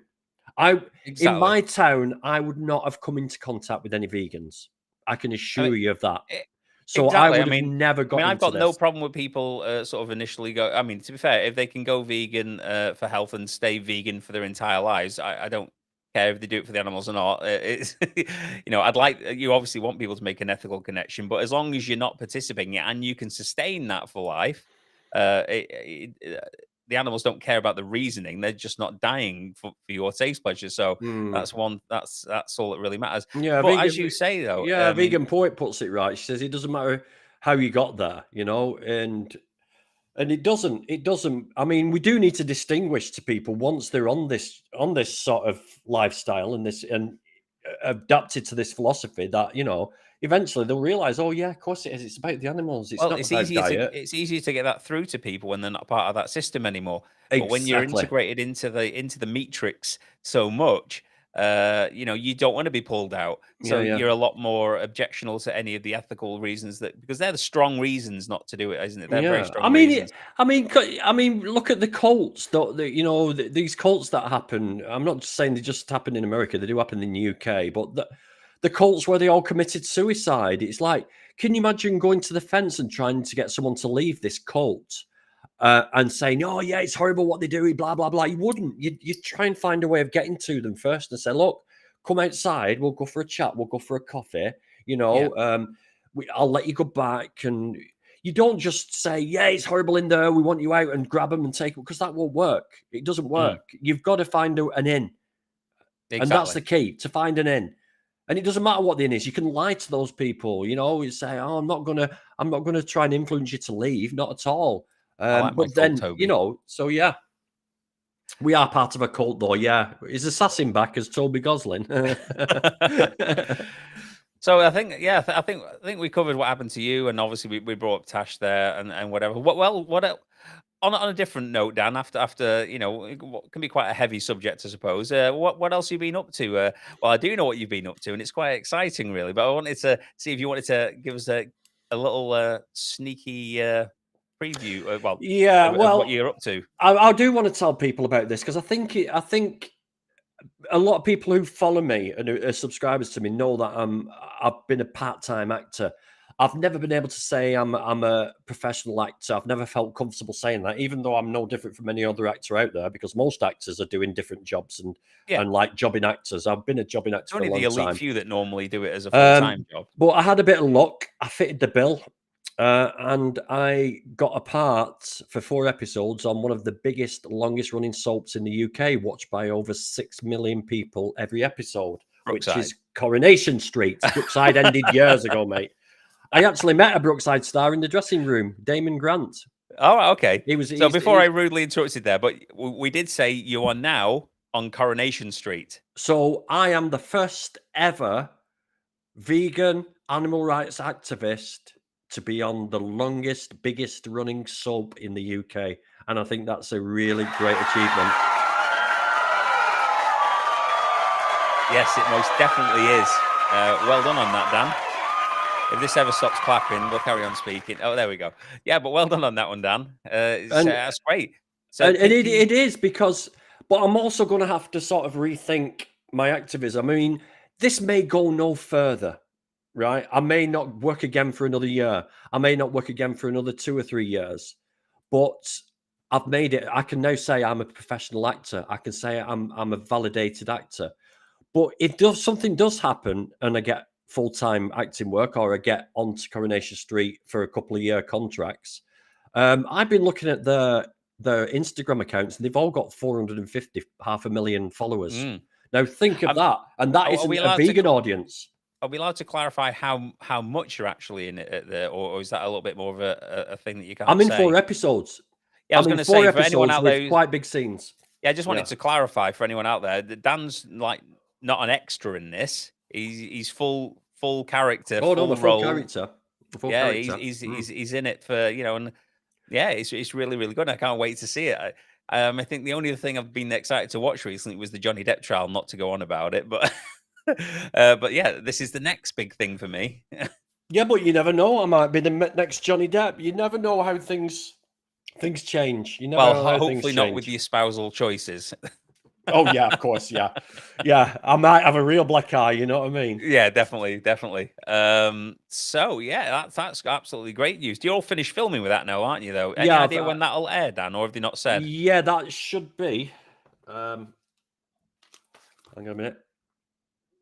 In exactly. my town, I would not have come into contact with any vegans. I can assure you of that. So exactly. I would have never got. I've got into no this. problem with people sort of initially go. I mean, to be fair, if they can go vegan for health and stay vegan for their entire lives, I don't care if they do it for the animals or not. It's I'd like, you obviously want people to make an ethical connection, but as long as you're not participating and you can sustain that for life, the animals don't care about the reasoning. They're just not dying for your taste pleasure. So that's all that really matters. Yeah, but vegan, as you say though, yeah, Vegan Poet puts it right. She says it doesn't matter how you got there, and it doesn't. I mean, we do need to distinguish to people once they're on this sort of lifestyle and adapted to this philosophy that eventually they'll realize, oh yeah, of course it is. It's about the animals. It's not about diet. It's easier to get that through to people when they're not part of that system anymore. But when you're integrated into the matrix so much, you don't want to be pulled out. So you're a lot more objectional to any of the ethical reasons because they're the strong reasons not to do it, isn't it? They're very strong reasons. I mean, look at the cults. These cults that happen. I'm not just saying they just happen in America. They do happen in the UK, but the cults where they all committed suicide. It's like, can you imagine going to the fence and trying to get someone to leave this cult and saying, oh, yeah, it's horrible what they do, blah, blah, blah. You wouldn't. You'd try and find a way of getting to them first and say, look, come outside. We'll go for a chat. We'll go for a coffee. I'll let you go back. And you don't just say, yeah, it's horrible in there. We want you out, and grab them and take it, because that won't work. It doesn't work. You've got to find an in. Exactly. And that's the key, to find an in. And it doesn't matter what the in is. You can lie to those people. You say, "Oh, I'm not gonna try and influence you to leave." Not at all. But then, so yeah, we are part of a cult, though. Yeah, is Assassin back as Toby Gosling? So I think, I think we covered what happened to you, and obviously we brought up Tash there and whatever. What else? On a different note, Dan, after what can be quite a heavy subject, I suppose. What else have you been up to? Well, I do know what you've been up to, and it's quite exciting, really. But I wanted to see if you wanted to give us a little sneaky preview. Of what you're up to. I do want to tell people about this, because I think a lot of people who follow me and are subscribers to me know that I've been a part-time actor. I've never been able to say I'm a professional actor. I've never felt comfortable saying that, even though I'm no different from any other actor out there, because most actors are doing different jobs and like jobbing actors. I've been a jobbing actor for a long time. Only the elite few that normally do it as a full-time job. But I had a bit of luck. I fitted the bill, and I got a part for 4 episodes on one of the biggest, longest-running soaps in the UK, watched by over 6 million people every episode, Brookside. Which is Coronation Street. Brookside ended years ago, mate. I actually met a Brookside star in the dressing room, Damon Grant. Oh, okay. Before I rudely interrupted there, but we did say you are now on Coronation Street. So I am the first ever vegan animal rights activist to be on the longest, biggest running soap in the UK. And I think that's a really great achievement. Yes, it most definitely is. Well done on that, Dan. If this ever stops clapping, we'll carry on speaking. Oh, there we go. Yeah, but well done on that one, Dan. That's great. So it is, because, but I'm also going to have to sort of rethink my activism. I mean, this may go no further, right? I may not work again for another year. I may not work again for another 2 or 3 years, but I've made it. I can now say I'm a professional actor. I can say I'm a validated actor. But if something does happen and I get full-time acting work, or I get onto Coronation Street for a couple of year contracts, I've been looking at their Instagram accounts, and they've all got 450, 500,000 followers. Now think of that, and that isn't a vegan audience. Are we allowed to clarify how much you're actually in it there, or is that a little bit more of a thing that you can't say? I'm in 4 episodes. Yeah, I was going to say, for anyone out there, quite big scenes. Yeah, I just wanted to clarify for anyone out there that Dan's like not an extra in this. He's full character, Oh no, full the full role. character. The full Yeah, character. he's in it for, you know, and yeah, it's really, really good. I can't wait to see it. I think the only other thing I've been excited to watch recently was the Johnny Depp trial. Not to go on about it, but but yeah, this is the next big thing for me. Yeah, but you never know. I might be the next Johnny Depp. You never know how things change. You never know how hopefully things not change. with the espousal choices. Oh yeah, of course, yeah. I might have a real black eye. You know what I mean? Yeah, definitely. So yeah, that's absolutely great news. You're all finished filming with that now, aren't you? Though, any idea when that'll air, Dan, or have they not said? Yeah, that should be. Hang on a minute.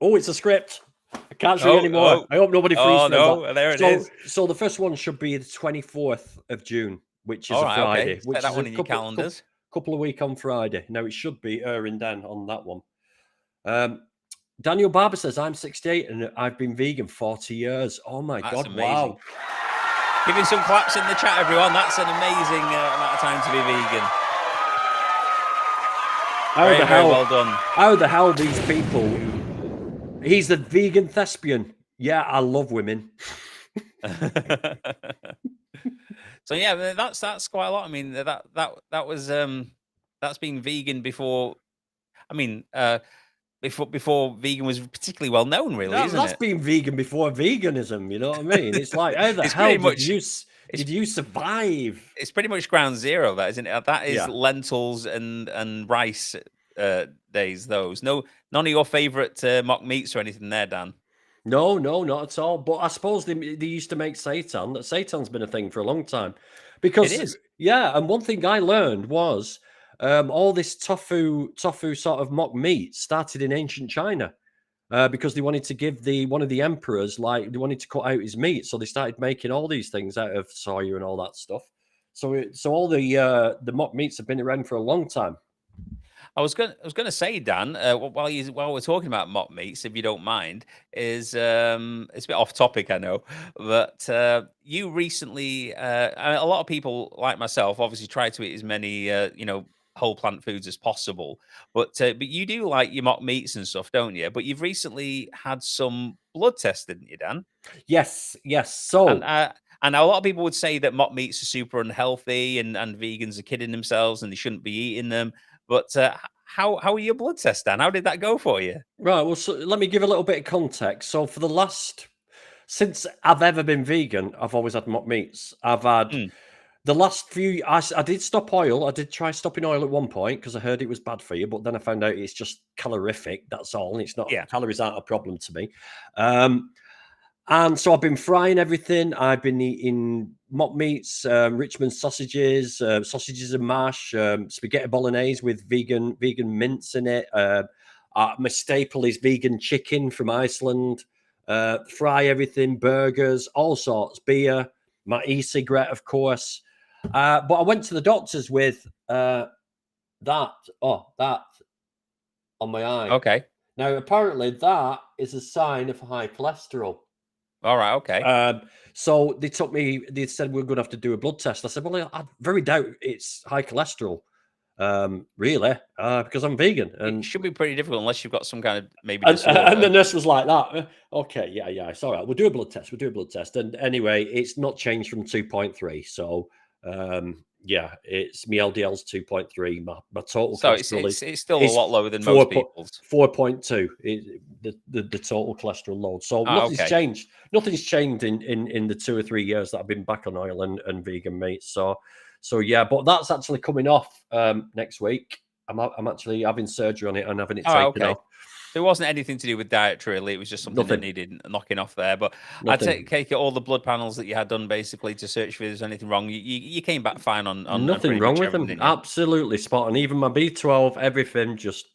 Oh, it's a script. I can't show you anymore. I hope nobody freezes. Oh no, there it is. So the first one should be the 24th of June, which is All a right, Friday. okay. Which Set that is one in your calendars. Couple of weeks on Friday. Now it should be airing then on that one. Daniel Barber says, I'm 68 and I've been vegan 40 years. Oh my God, amazing. wow. Giving some claps in the chat, everyone. That's an amazing amount of time to be vegan. Very well done. How the hell these people... He's the vegan thespian. Yeah, I love women. So yeah, that's quite a lot. I mean, that was that's been vegan before. I mean, before vegan was particularly well known, really, isn't it? That's been vegan before veganism. You know what I mean? It's like, how the hell did you survive? It's pretty much ground zero, that isn't it? That is lentils and rice days. Those none of your favorite mock meats or anything there, Dan. No, not at all. But I suppose they used to make seitan. That seitan's been a thing for a long time. Because it is. Yeah, and one thing I learned was all this tofu sort of mock meat started in ancient China because they wanted to give one of the emperors, like, they wanted to cut out his meat, so they started making all these things out of soya and all that stuff. So all the mock meats have been around for a long time. I was gonna say, Dan, while we're talking about mock meats, if you don't mind, is it's a bit off topic, I know, but you recently, a lot of people like myself obviously try to eat as many whole plant foods as possible, but you do like your mock meats and stuff, don't you? But you've recently had some blood tests, didn't you, Dan? Yes. So. And a lot of people would say that mock meats are super unhealthy and vegans are kidding themselves and they shouldn't be eating them. But how are your blood tests, Dan? How did that go for you? Right. Well, so let me give a little bit of context. So since I've ever been vegan, I've always had mock meats. I've had the last few. I did stop oil. I did try stopping oil at one point because I heard it was bad for you, but then I found out it's just calorific. That's all. And it's not. Calories aren't a problem to me. And so I've been frying everything. I've been eating mock meats, Richmond sausages, sausages and mash, spaghetti bolognese with vegan mince in it. My staple is vegan chicken from Iceland. Fry everything, burgers, all sorts, beer, my e-cigarette, of course. But I went to the doctors with that on my eye. Okay. Now, apparently that is a sign of high cholesterol. All right, okay. So they said we're going to have to do a blood test. I said, well, I very doubt it's high cholesterol, really, because I'm vegan. And it should be pretty difficult unless you've got some kind of maybe disorder. And the nurse was like that. Okay, yeah, it's all right. We'll do a blood test. And anyway, it's not changed from 2.3. So, yeah, it's my LDL's 2.3. My total cholesterol it's still a lot lower than most people's. 4.2 the total cholesterol load. So nothing's changed. Nothing's changed in the 2 or 3 years that I've been back on oil and vegan meat. So yeah, but that's actually coming off next week. I'm actually having surgery on it and having it taken off. There wasn't anything to do with diet, really. It was just something that needed knocking off there. But I take it all the blood panels that you had done basically to search if there's anything wrong. You came back fine on nothing wrong with them. Absolutely spot on. Even my B12, everything, just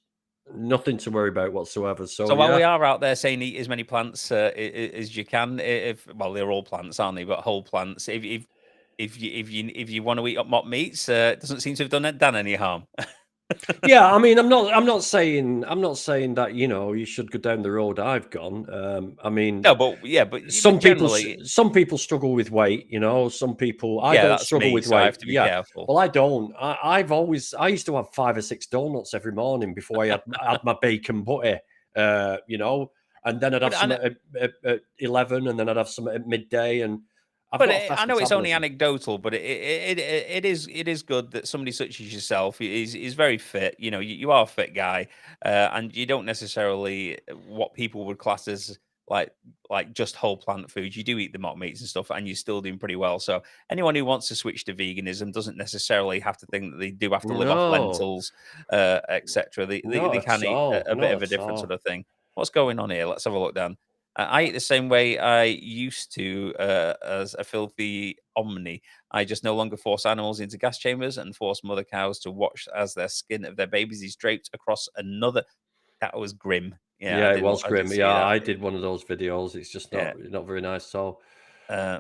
nothing to worry about whatsoever. So while we are out there saying eat as many plants as you can, they're all plants, aren't they? But whole plants. If you want to eat up mock meats, it doesn't seem to have done any harm. Yeah, I mean, I'm not saying that, you know, you should go down the road I've gone. I mean, No, but yeah, but some generally, people struggle with weight, you know. Some people, I yeah, don't that's struggle me, with so I weight. have to be Yeah, careful. well, I don't. I used to have 5 or 6 donuts every morning before I had my bacon butty, you know, and then I'd have But some at 11, and then I'd have some at midday, and I've But got a fast I know it's only metabolism. anecdotal, but it is good that somebody such as yourself is very fit. You know, you are a fit guy, and you don't necessarily what people would class as like just whole plant foods. You do eat the mock meats and stuff, and you're still doing pretty well. So anyone who wants to switch to veganism doesn't necessarily have to think that they do have to live off No, lentils, etc. They not can at eat all. a bit of Not a at different all. sort of thing. What's going on here? Let's have a look, Dan. I eat the same way I used to as a filthy omni. I just no longer force animals into gas chambers and force mother cows to watch as their skin of their babies is draped across another. That was grim. Yeah, Yeah, it was I did grim. see Yeah, that. I did one of those videos. It's just Yeah. not very nice. So, Uh,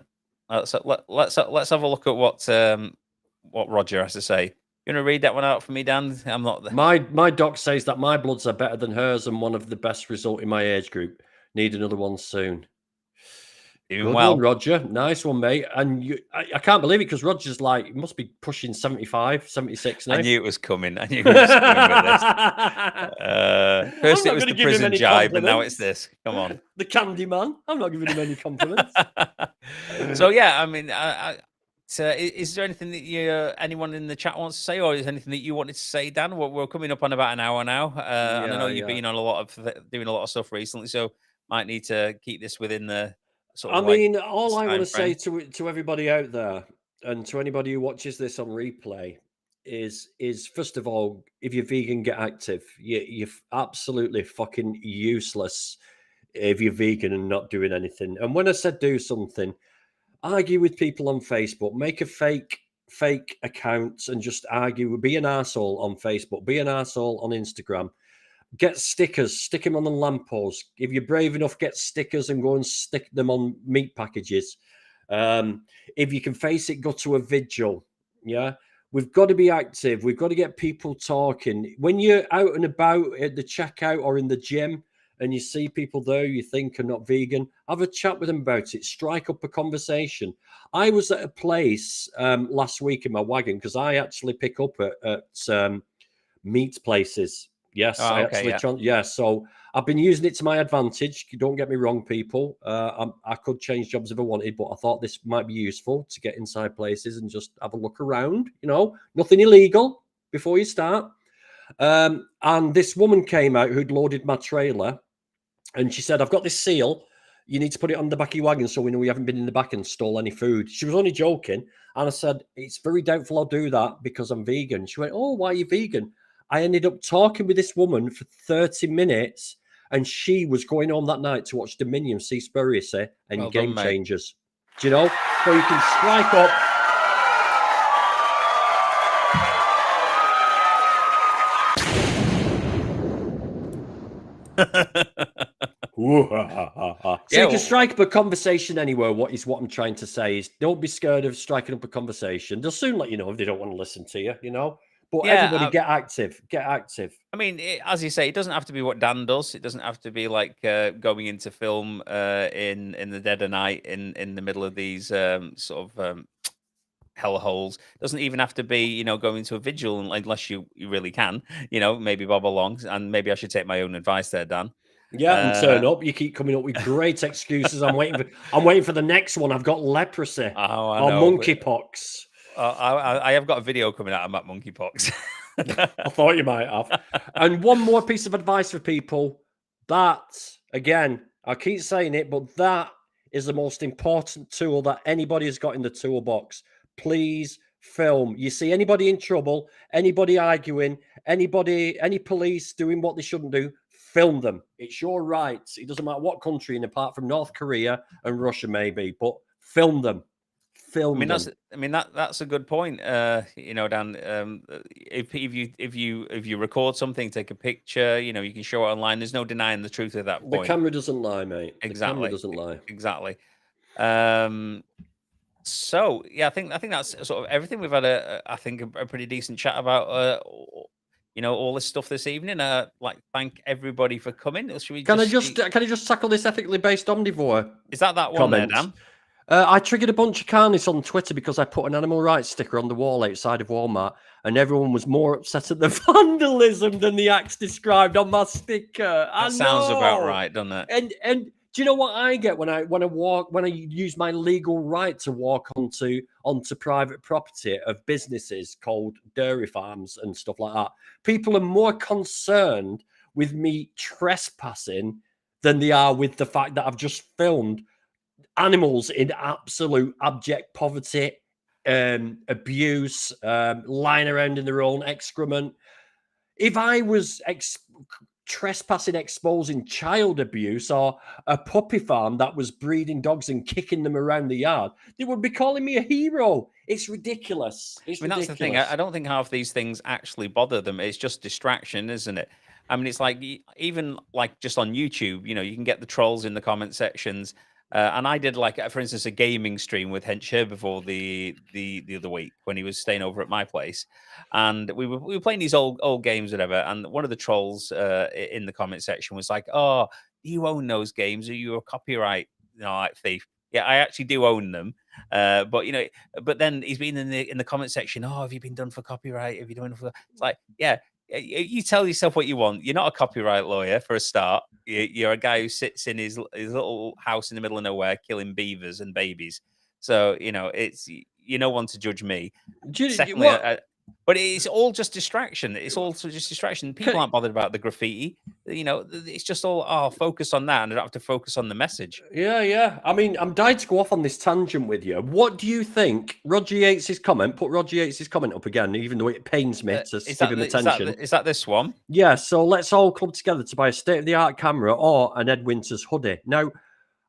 let's have a look at what Roger has to say. You want to read that one out for me, Dan? I'm not. my doc says that my bloods are better than hers and one of the best result in my age group. Need another one soon. Doing Good well. one, Roger. Nice one, mate. And I can't believe it because Roger's like, he must be pushing 75, 76 now. I knew it was coming. I knew he was coming with this. First I'm it not was gonna the give him prison any jibe, and now it's compliments. this. Come on. The candy man. I'm not giving him any compliments. So yeah, I mean, so is there anything that anyone in the chat wants to say, or is there anything that you wanted to say, Dan? We're coming up on about an hour now, and I know you've been on a lot of doing a lot of stuff recently, so might need to keep this within the sort I of like mean, all I want time to say frame. to everybody out there and to anybody who watches this on replay is first of all, if you're vegan, get active. You're absolutely fucking useless if you're vegan and not doing anything. And when I said do something, argue with people on Facebook, make a fake account and just argue. Be an arsehole on Facebook, be an arsehole on Instagram. Get stickers, stick them on the lamppost. If you're brave enough, get stickers and go and stick them on meat packages. If you can face it, go to a vigil. Yeah, we've got to be active. We've got to get people talking. When you're out and about at the checkout or in the gym and you see people there you think are not vegan, have a chat with them about it. Strike up a conversation. I was at a place last week in my wagon because I actually pick up at meat places. Yes, Oh, I okay, actually, yeah. So I've been using it to my advantage. Don't get me wrong, people. I could change jobs if I wanted, but I thought this might be useful to get inside places and just have a look around. You know, nothing illegal before you start. And this woman came out who'd loaded my trailer, and she said, "I've got this seal. You need to put it on the back of your wagon so we know you haven't been in the back and stole any food." She was only joking. And I said, "It's very doubtful I'll do that because I'm vegan." She went, "Oh, why are you vegan?" I ended up talking with this woman for 30 minutes, and she was going home that night to watch Dominion, Seaspiracy, and Well done, Game mate. Changers. Do you know? So you can strike up. So you can strike up a conversation anywhere. What I'm trying to say is, don't be scared of striking up a conversation. They'll soon let you know if they don't want to listen to you. You know. But everybody get active. Get active. I mean, as you say, it doesn't have to be what Dan does. It doesn't have to be like going into film in the dead of night in the middle of these sort of hellholes. It doesn't even have to be, going to a vigil unless you really can. Maybe bob along, and maybe I should take my own advice there, Dan. Yeah, and turn up. You keep coming up with great excuses. I'm waiting for the next one. I've got leprosy or monkeypox. I have got a video coming out about monkeypox. I thought you might have. And one more piece of advice for people. That, again, I keep saying it, but that is the most important tool that anybody has got in the toolbox. Please film. You see anybody in trouble, anybody arguing, any police doing what they shouldn't do, film them. It's your right. It doesn't matter what country, and apart from North Korea and Russia, maybe, but film them. That's a good point. Dan. If you record something, take a picture. You can show it online. There's no denying the truth of that point. The camera doesn't lie, mate. Exactly. The camera doesn't lie. Exactly. So yeah, I think that's sort of everything. We've had a pretty decent chat about you know, all this stuff this evening. Like, thank everybody for coming. Or should we Can I just just tackle this ethically based omnivore? Is that one there, comments? Dan? I triggered a bunch of carnies on Twitter because I put an animal rights sticker on the wall outside of Walmart, and everyone was more upset at the vandalism than the acts described on my sticker. That sounds about right, doesn't it? And do you know what I get when I use my legal right to walk onto private property of businesses called dairy farms and stuff like that? People are more concerned with me trespassing than they are with the fact that I've just filmed animals in absolute abject poverty, abuse, lying around in their own excrement. If I was trespassing, exposing child abuse, or a puppy farm that was breeding dogs and kicking them around the yard, they would be calling me a hero. It's ridiculous. It's ridiculous. That's the thing. I don't think half these things actually bother them. It's just distraction, isn't it? I mean, it's like even like just on YouTube, you know, you can get the trolls in the comment sections. And I did, like, for instance, a gaming stream with Hench before the other week when he was staying over at my place, and we were playing these old games, whatever. And one of the trolls in the comment section was like, "Oh, do you own those games? Are you a copyright like thief?" Yeah, I actually do own them, but you know, but then he's been in the comment section. Oh, have you been done for copyright? Have you done for? It's like, yeah. You tell yourself what you want. You're not a copyright lawyer for a start. You're a guy who sits in his little house in the middle of nowhere killing beavers and babies. So, you know, you're no one to judge me. Secondly, but it's all just distraction. It's also just distraction. People aren't bothered about the graffiti. You know, it's just all focus on that, and they don't have to focus on the message. Yeah. I mean, I'm dying to go off on this tangent with you. What do you think? Roger Yates' comment. Put Roger Yates' comment up again, even though it pains me to give him attention. Is that this one? Yeah. So let's all club together to buy a state-of-the-art camera or an Ed Winters hoodie. Now,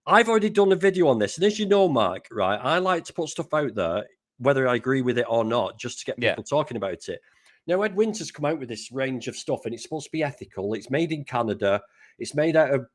I've already done a video on this, and as you know, Mark, right, I like to put stuff out there, whether I agree with it or not, just to get people talking about it. Now, Ed Winters come out with this range of stuff, and it's supposed to be ethical. It's made in Canada. It's made out of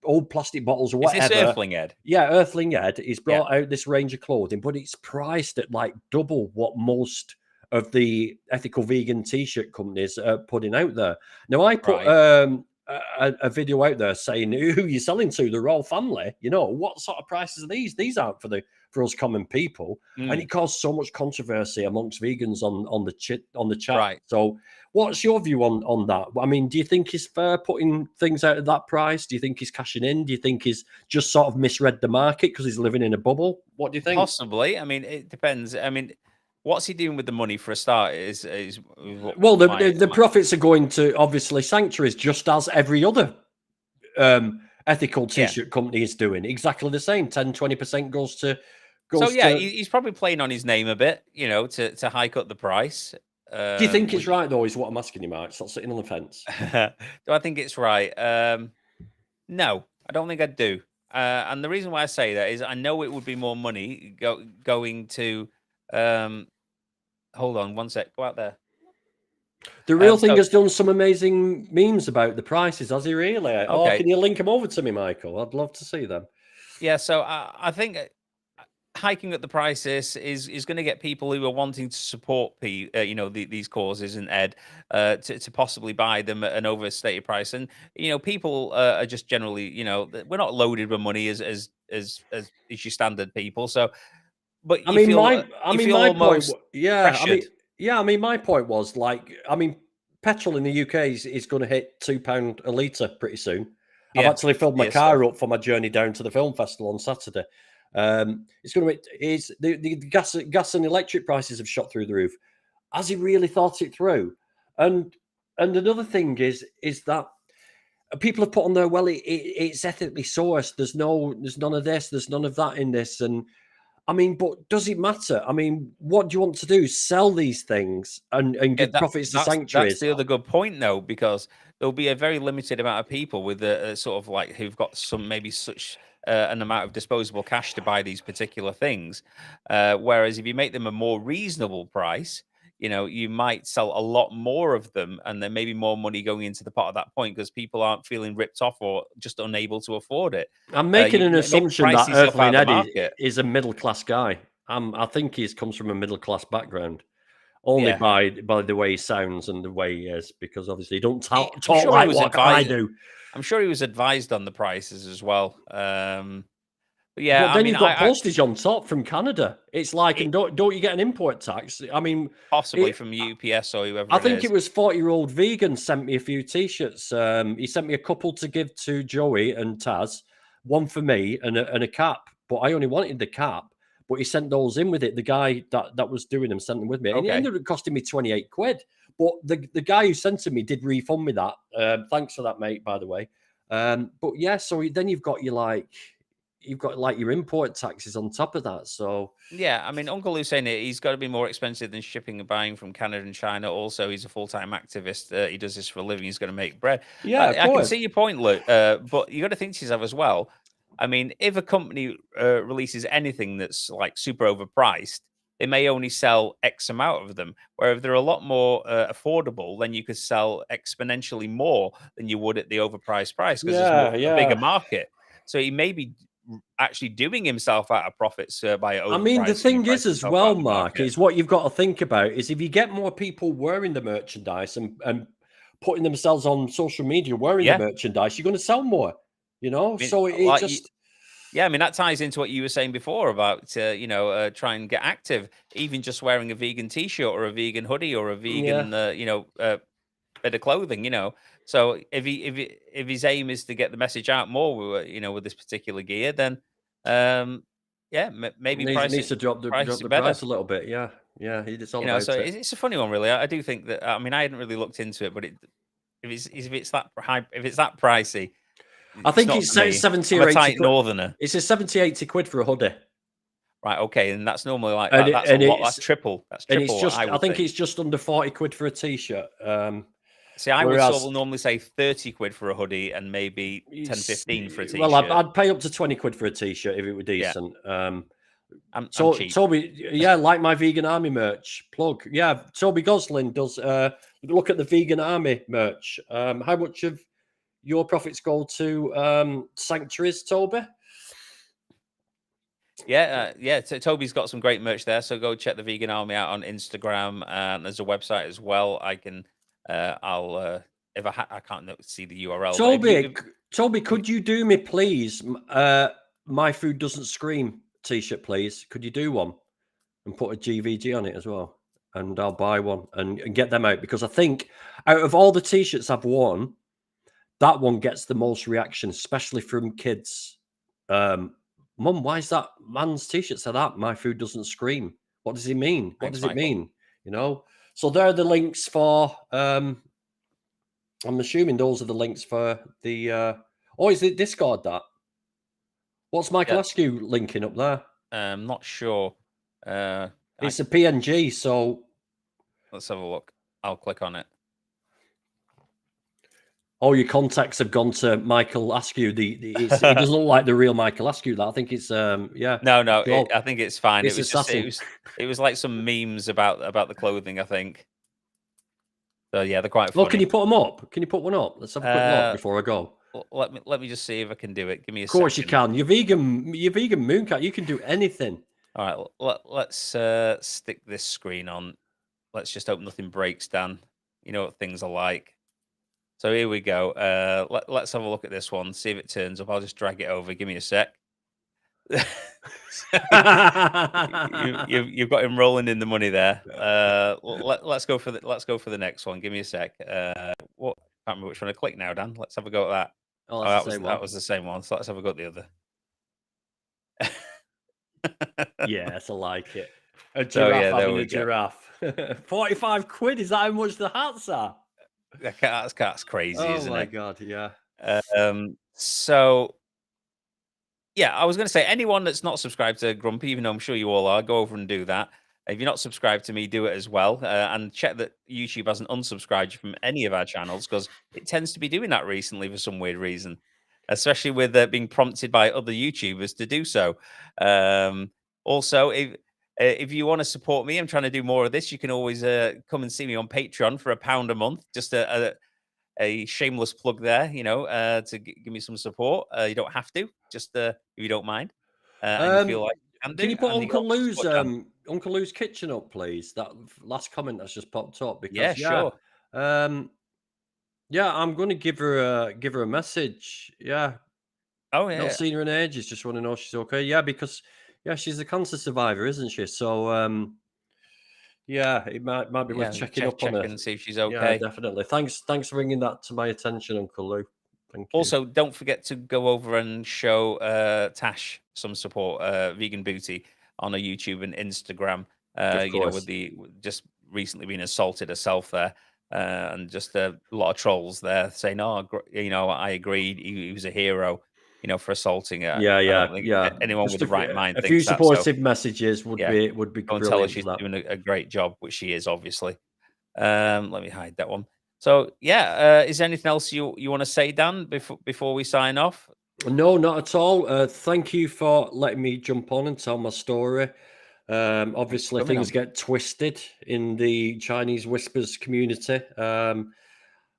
old plastic bottles or whatever. Is this Earthling Ed? Yeah, Earthling Ed. He's brought out this range of clothing, but it's priced at like double what most of the ethical vegan t-shirt companies are putting out there. Now, I put a video out there saying who you're selling to, the royal family. You know, what sort of prices are these? These aren't for us common people, and it caused so much controversy amongst vegans on the chat. Right. So, what's your view on that? I mean, do you think he's fair putting things out at that price? Do you think he's cashing in? Do you think he's just sort of misread the market because he's living in a bubble? What do you think? Possibly. I mean, it depends. I mean, what's he doing with the money for a start? Well, the profits are going to obviously sanctuaries, just as every other ethical t-shirt company is doing. Exactly the same. 10-20% goes to. He's probably playing on his name a bit, you know, to hike up the price. Do you think it's right though? Is what I'm asking you, Mark. It's not sitting on the fence. Do I think it's right? No, I don't think I do. And the reason why I say that is I know it would be more money going to. Hold on one sec. Go out there. The real thing has done some amazing memes about the prices, has he really? Okay. Oh, can you link them over to me, Michael? I'd love to see them. Yeah, so I think hiking up the prices is going to get people who are wanting to support these causes and Ed to possibly buy them at an overstated price. And you know, people are just generally, you know, we're not loaded with money as your standard people. So, but my point was, like, I mean, petrol in the UK is going to hit £2 a litre pretty soon. I've actually filled my car up for my journey down to the film festival on Saturday. It's going to be the gas and electric prices have shot through the roof. Has he really thought it through? And another thing is that people have put on there, well, it's ethically sourced. There's none of this, there's none of that in this. And I mean, but does it matter? I mean, what do you want to do? Sell these things and give profits to sanctuaries? That's the other good point, though, because there'll be a very limited amount of people with a sort of like who've got such an amount of disposable cash to buy these particular things. Whereas if you make them a more reasonable price, you know, you might sell a lot more of them, and there may be more money going into the pot at that point because people aren't feeling ripped off or just unable to afford it. I'm making an assumption that Earthling Eddie is a middle class guy. I think he comes from a middle class background. only Yeah. by the way he sounds and the way he is, because obviously he don't talk sure he like was what I advised. do. I'm sure he was advised on the prices as well. But yeah, But I then mean, you've got postage on top from Canada. It's like, and don't you get an import tax? I mean, possibly from UPS or whoever. I think it was 40-year-old vegan sent me a few t-shirts. He sent me a couple to give to Joey and Taz, one for me and a cap. But I only wanted the cap. But he sent those in with it. The guy that was doing them sent them with me. And it ended up costing me 28 quid. But the guy who sent to me did refund me that. Thanks for that, mate, by the way. But yeah, so then you've got your import taxes on top of that. So yeah, I mean, Uncle Lou's saying he's got to be more expensive than shipping and buying from Canada and China. Also, he's a full-time activist. He does this for a living. He's going to make bread. yeah, I can see your point, Lou. But you got to think to yourself as well. I mean, if a company releases anything that's like super overpriced, they may only sell X amount of them. Where if they're a lot more affordable, then you could sell exponentially more than you would at the overpriced price because there's a bigger market. So he may be actually doing himself out of profits by overpricing. I mean, the thing is as well, Mark, is what you've got to think about is if you get more people wearing the merchandise and putting themselves on social media wearing the merchandise, you're going to sell more, you know? I mean, so it just... Yeah, I mean, that ties into what you were saying before about, try and get active. Even just wearing a vegan T-shirt or a vegan hoodie or a vegan, bit of clothing, So if his aim is to get the message out more, with this particular gear, then, maybe needs to drop the price a little bit. Yeah, it's all about so it. it's a funny one, really. I do think that. I mean, I hadn't really looked into it, but if it's that high, if it's that pricey. I think it's 70 or 80 quid. Northerner. It's a 70, 80 quid for a hoodie. Right, okay, and that's normally like that's a lot. That's triple. That's triple. And it's just, I think it's just under 40 quid for a t-shirt. See, I would sort of normally say 30 quid for a hoodie and maybe 10, 15 for a t-shirt. Well, I'd pay up to 20 quid for a t-shirt if it were decent. I'm cheap. Toby, like my Vegan Army merch plug. Yeah, Toby Goslin does. Look at the Vegan Army merch. How much of your profits go to sanctuaries, Toby? Toby's got some great merch there, so go check the Vegan Army out on Instagram. There's a website as well. I can, I'll if I can't see the URL. Toby, could you do me please? My food doesn't scream t-shirt, please. Could you do one and put a GVG on it as well? And I'll buy one and get them out, because I think out of all the t-shirts I've worn, that one gets the most reaction, especially from kids. Mum, why is that man's t-shirt say that? My food doesn't scream. What does he mean? What does it mean? So there are the links for. I'm assuming those are the links for the. Is it Discord that? What's Michael Askew linking up there? I'm not sure. It's a PNG, so let's have a look. I'll click on it. All your contacts have gone to Michael Askew. It doesn't look like the real Michael Askew. That I think it's No, I think it's fine. It was like some memes about the clothing, I think. So yeah, they're quite funny. Well, can you put them up? Can you put one up? Let's have a quick look before I go. Let me just see if I can do it. Give me a second. Of course second. You can. You're vegan Mooncat. You can do anything. All right, let's stick this screen on. Let's just hope nothing breaks, Dan. You know what things are like. So here we go. Let's have a look at this one. See if it turns up. I'll just drag it over. Give me a sec. You've got him rolling in the money there. Let's go for the next one. Give me a sec. I can't remember which one I click now, Dan. Let's have a go at that. That was the same one. So let's have a go at the other. Yes, I like it. A giraffe having a giraffe. 45 quid. Is that how much the hats are? That's crazy, isn't it? Oh my god, yeah. So yeah, I was going to say, anyone that's not subscribed to Grumpy, even though I'm sure you all are, go over and do that. If you're not subscribed to me, do it as well. And check that YouTube hasn't unsubscribed you from any of our channels, because it tends to be doing that recently for some weird reason, especially with being prompted by other YouTubers to do so. Also, if you want to support me, I'm trying to do more of this. You can always come and see me on Patreon for £1 a month. Just a shameless plug there, to give me some support. You don't have to, just if you don't mind. And you feel like Can you put and Uncle also Lou's support Dan. Uncle Lou's kitchen up, please? That last comment that's just popped up Yeah, because sure. yeah, I'm going to give her a message. Yeah, Oh not yeah, seen her in ages. Just want to know she's okay. Yeah, because yeah, she's a cancer survivor, isn't she? So yeah, it might be worth yeah. checking up on her. and see if she's Yeah, okay. definitely. Thanks for bringing that to my attention, Uncle Lou. Thank you. Also, don't forget to go over and show Tash some support, Vegan Booty, on her YouTube and Instagram. You know, course. just recently been assaulted herself there, and just a lot of trolls there saying, "Oh, you know, I agreed. He was a hero, you know, for assaulting her." Yeah, I yeah, don't think yeah. anyone with Just the right mind a few thinks that. So supportive messages would yeah, be go and tell her brilliant for she's that. doing a great job, which she is obviously. Let me hide that one. So yeah, is there anything else you want to say, Dan, before we sign off? No, not at all. Thank you for letting me jump on and tell my story. Obviously, coming things on. get twisted in the Chinese whispers community. I'd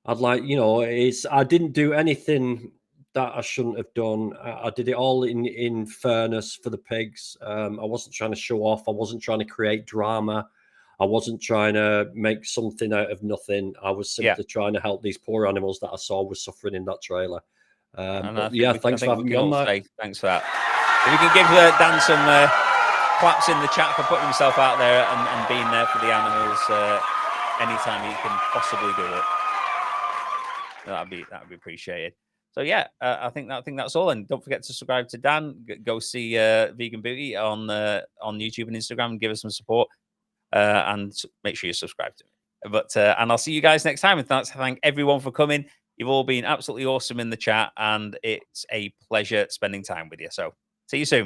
like, I didn't do anything that I shouldn't have done. I did it all in fairness for the pigs. I wasn't trying to show off. I wasn't trying to create drama. I wasn't trying to make something out of nothing. I was simply trying to help these poor animals that I saw were suffering in that trailer. And But yeah, thanks for having me on, all Mike. say thanks for that. If you can give Dan some claps in the chat for putting himself out there and being there for the animals anytime he can possibly do it, that'd be appreciated. So yeah, I think that's all. And don't forget to subscribe to Dan. Go see Vegan Booty on YouTube and Instagram and give us some support. And make sure you subscribe to me. But and I'll see you guys next time. And thank everyone for coming. You've all been absolutely awesome in the chat, and it's a pleasure spending time with you. So see you soon.